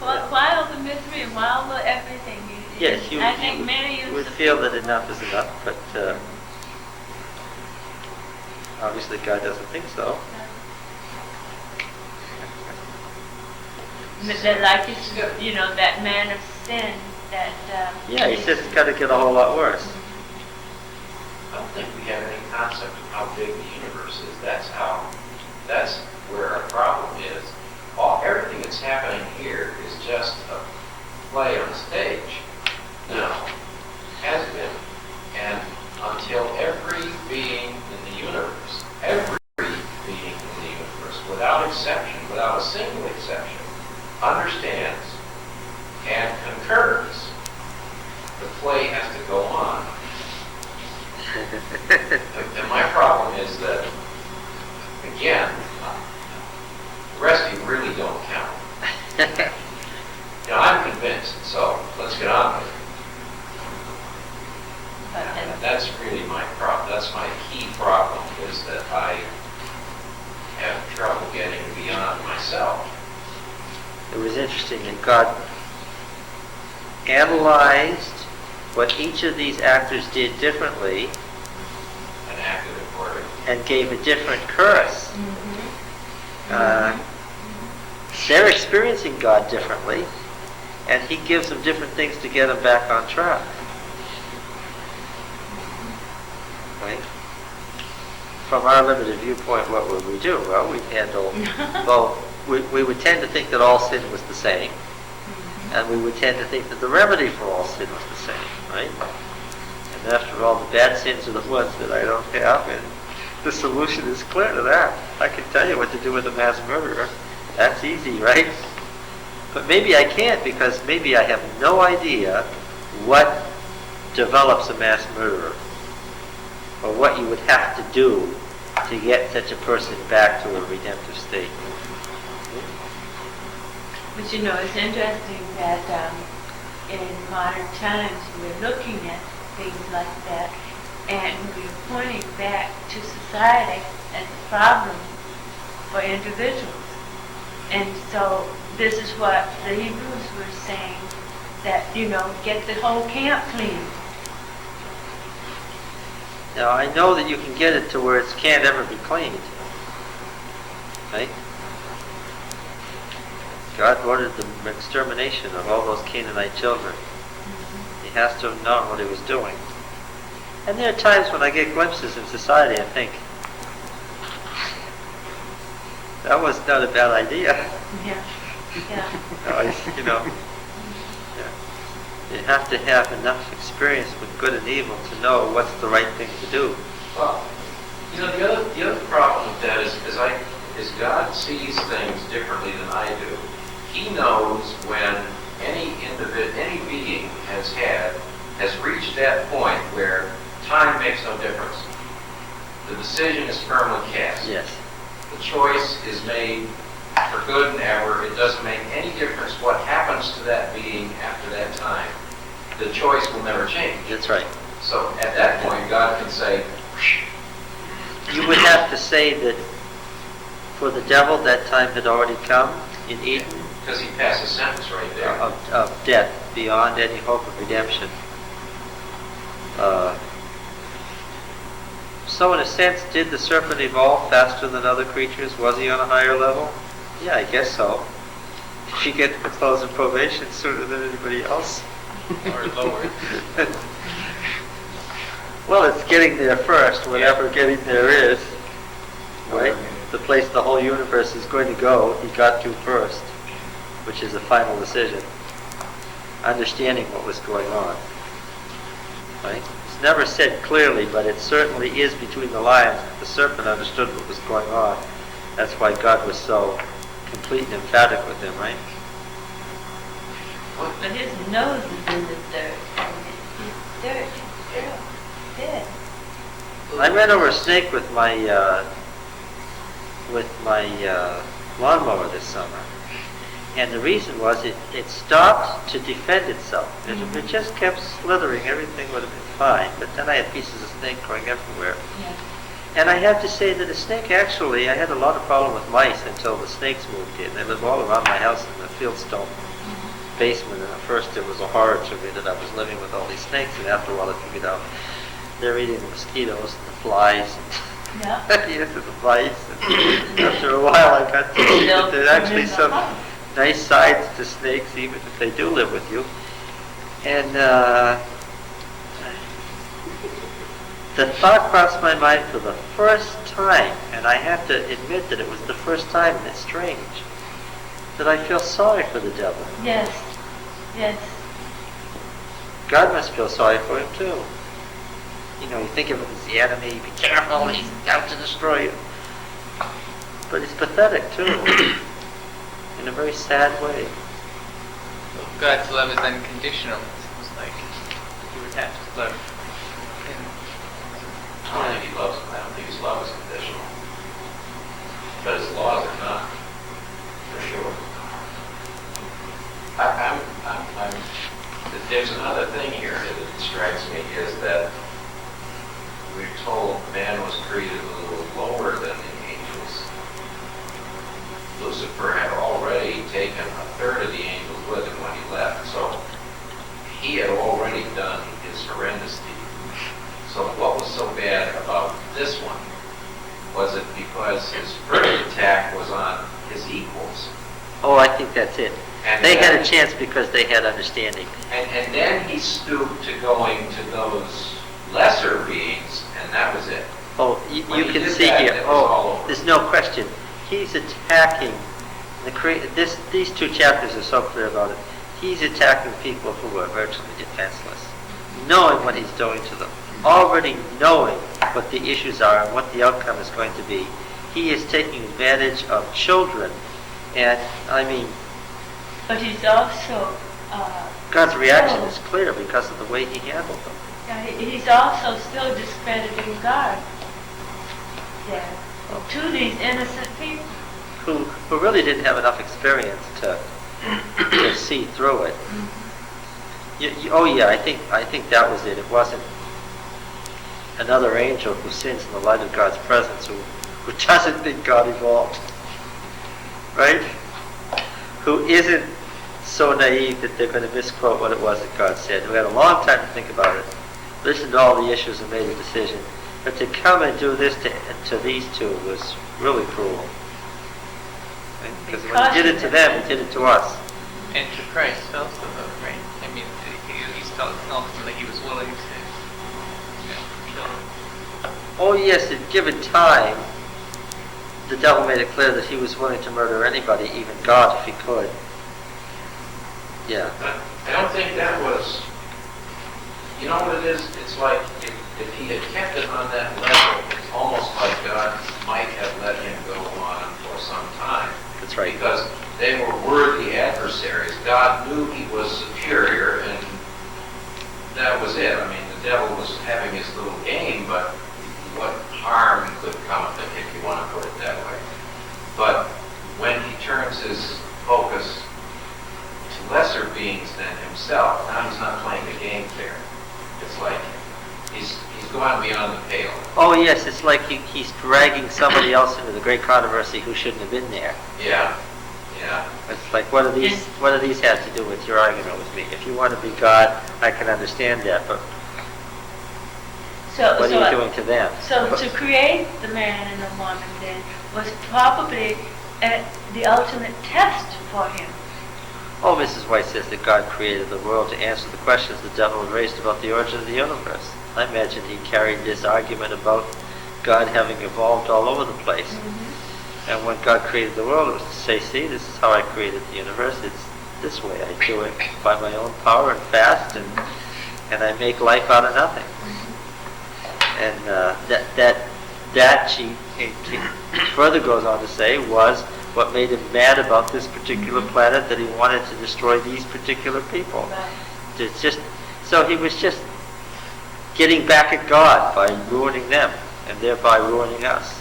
While the misery and while the everything. Yes, I think many you would feel that enough is enough, but obviously God doesn't think so. That like that man of sin that. Yeah, he says it's got to get a whole lot worse. think we have any concept of how big the universe is. That's where our problem is. Everything that's happening here is just a play on stage. Now, has been. And until every being in the universe, without exception, without a single exception, understands and concurs, the play has to go on. And my problem is that, again, the rest of you really don't count. I'm convinced, so let's get on with it. And that's really my problem. That's my key problem, is that I have trouble getting beyond myself. It was interesting that God analyzed what each of these actors did differently An active according. and gave a different curse. They're experiencing God differently, and He gives them different things to get them back on track. Right? From our limited viewpoint, what would we do? Well, we'd handle both. We would tend to think that all sin was the same, and we would tend to think that the remedy for all sin was the same, right? And after all, the bad sins are the ones that I don't have, and the solution is clear to that. I can tell you what to do with a mass murderer. That's easy, right? But maybe I can't, because maybe I have no idea what develops a mass murderer, or what you would have to do to get such a person back to a redemptive state. But it's interesting that in modern times we're looking at things like that, and we're pointing back to society as a problem for individuals. And so this is what the Hebrews were saying, that, get the whole camp clean. Now, I know that you can get it to where it can't ever be cleaned. Right? God ordered the extermination of all those Canaanite children. He has to have known what He was doing. And there are times when I get glimpses in society and think, that was not a bad idea. Yeah. You have to have enough experience with good and evil to know what's the right thing to do. Well, the other problem with that is God sees things differently than I do. He knows when any being has reached that point where time makes no difference. The decision is firmly cast. Yes. The choice is made for good and ever. It doesn't make any difference what happens to that being after that time. The choice will never change. That's right. So at that point, God can say, You would have to say that for the devil, that time had already come in Eden. Because he passed a sentence right there. Of death beyond any hope of redemption. So in a sense, did the serpent evolve faster than other creatures? Was he on a higher level? Yeah, I guess so. Did he get to the close of probation sooner than anybody else? Or lower. Well, it's getting there first, whatever getting there is. Right? The place the whole universe is going to go, he got to first, which is the final decision. Understanding what was going on. Right? It's never said clearly, but it certainly is between the lines that the serpent understood what was going on. That's why God was so complete and emphatic with him, right? But his nose is in the dirt. His dirt is still dead. I ran over a snake with my lawnmower this summer, and the reason was it stopped to defend itself. If it just kept slithering, everything would have been fine. But then I had pieces of snake growing everywhere. Yeah. And I have to say that a snake, actually, I had a lot of problem with mice until the snakes moved in. They lived all around my house in the fieldstone basement, and at first it was a horror to me that I was living with all these snakes, and after a while I figured out they're eating the mosquitoes and the flies and Yeah. yes, and the mice. And after a while I got to see that there's actually some nice sides to snakes, even if they do live with you. And the thought crossed my mind for the first time, and I have to admit that it was the first time, and it's strange, that I feel sorry for the devil. Yes. Yes. God must feel sorry for him too. You know, you think of him as the enemy, be careful, he's out to destroy you. But he's pathetic too, in a very sad way. God's love is unconditional. It's like you would have to love him. I don't think he loves him. I don't think his love is conditional. But his laws are not, for sure. There's another thing here that strikes me is that we're told man was created a little lower than the angels. Lucifer had already taken a third of the angels with him when he left, so he had already done his horrendous deed. So what was so bad about this one? Was it because his first attack was on his equals? Oh, I think that's it. And They had then- a chance because they had understanding. And then he stooped to going to those lesser beings, and that was it. Oh, When you he can did see that, here. it was all Oh, over. there's no question. He's attacking these two chapters are so clear about it. He's attacking people who are virtually defenseless, knowing what he's doing to them, already knowing what the issues are and what the outcome is going to be. He is taking advantage of children, and I mean, But he's also, God's reaction is clear because of the way he handled them. he's also still discrediting God. Yeah. To these innocent people. Who really didn't have enough experience to see through it. Oh yeah, I think that was it. It wasn't another angel who sins in the light of God's presence, who doesn't think God evolved, right? Who isn't so naive that they're going to misquote what it was that God said. Who had a long time to think about it, listened to all the issues and made a decision. But to come and do this to these two was really cruel. Because when he did it to them, he did it to us. And to Christ also, though, right? I mean, he felt ultimately he was willing to kill him. Oh yes, at given time, the devil made it clear that he was willing to murder anybody, even God, if he could. Yeah. I don't think that was, you know what it is? It's like if he had kept it on that level, it's almost like God might have let him go on for some time. That's right. Because they were worthy adversaries. God knew he was superior, and that was it. I mean, the devil was having his little game, but what harm could come of it, if you want to put it that way. But when he turns his focus to lesser beings than himself, now he's not playing the game fair. It's like he's gone beyond the pale. Oh yes, it's like he's dragging somebody else into the great controversy who shouldn't have been there. Yeah, yeah. It's like, what do these have to do with your argument with me? If you want to be God, I can understand that, but what are you doing to them? So to create the man and the woman then was probably the ultimate test for him. Oh, Mrs. White says that God created the world to answer the questions the devil raised about the origin of the universe. I imagine he carried this argument about God having evolved all over the place. Mm-hmm. And when God created the world, it was to say, see, this is how I created the universe. It's this way. I do it by my own power and fast, and I make life out of nothing. And that she further goes on to say was what made him mad about this particular planet, that he wanted to destroy these particular people. Right. It's just, so he was just getting back at God by ruining them and thereby ruining us.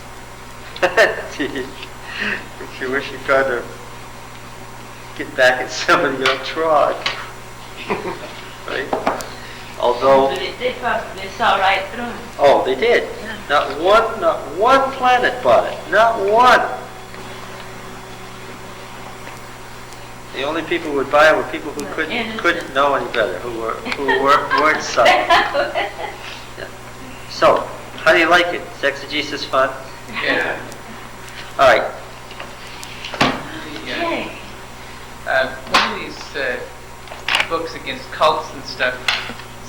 If you wish you tried to get back at somebody you trod. Right? Although, They probably saw right through him. oh, they did. Not one planet bought it. Not one. The only people who would buy it were people who couldn't know any better, who weren't subtle. Yeah. So, how do you like it? Is exegesis fun? Yeah. All right. Okay. One of these books against cults and stuff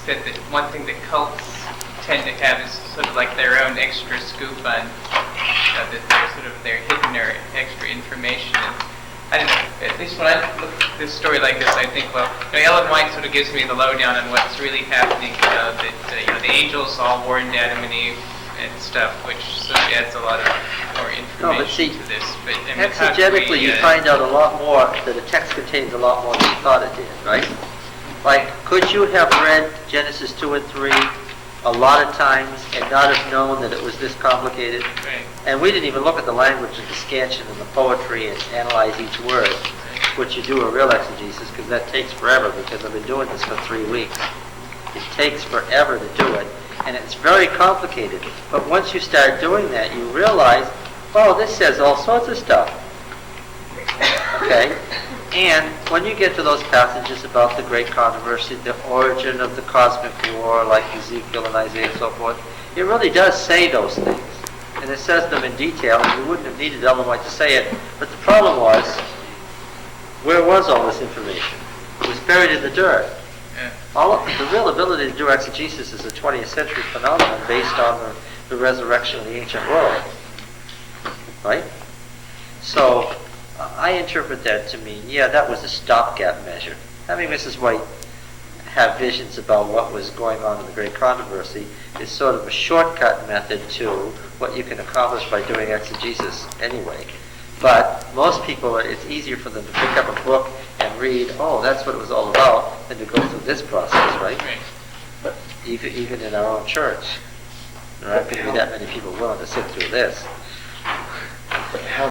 said that one thing that cults tend to have is sort of like their own extra scoop on their sort of their hidden or extra information. And I don't know, at least when I look at this story like this, I think, well, Ellen White sort of gives me the lowdown on what's really happening, that the angels all warned Adam and Eve and stuff, which sort of adds a lot of more information to this. But I mean, exegetically, you find out a lot more, that the text contains a lot more than you thought it did, right? Like, could you have read Genesis 2 and 3 a lot of times and not have known that it was this complicated? Right. And we didn't even look at the language and the scansion and the poetry and analyze each word, which you do a real exegesis, because that takes forever, because I've been doing this for 3 weeks. It takes forever to do it, and it's very complicated. But once you start doing that, you realize, oh, this says all sorts of stuff. Okay? And when you get to those passages about the great controversy, the origin of the cosmic war, like Ezekiel and Isaiah and so forth, it really does say those things. And it says them in detail, and you wouldn't have needed Ellen White to say it. But the problem was, where was all this information? It was buried in the dirt. The real ability to do exegesis is a 20th century phenomenon based on the resurrection of the ancient world. Right? So, I interpret that to mean, yeah, that was a stopgap measure. Having Mrs. White have visions about what was going on in the great controversy is sort of a shortcut method to what you can accomplish by doing exegesis anyway. But most people, it's easier for them to pick up a book and read, oh, that's what it was all about, than to go through this process, right? But even in our own church, there aren't going to be that many people willing to sit through this.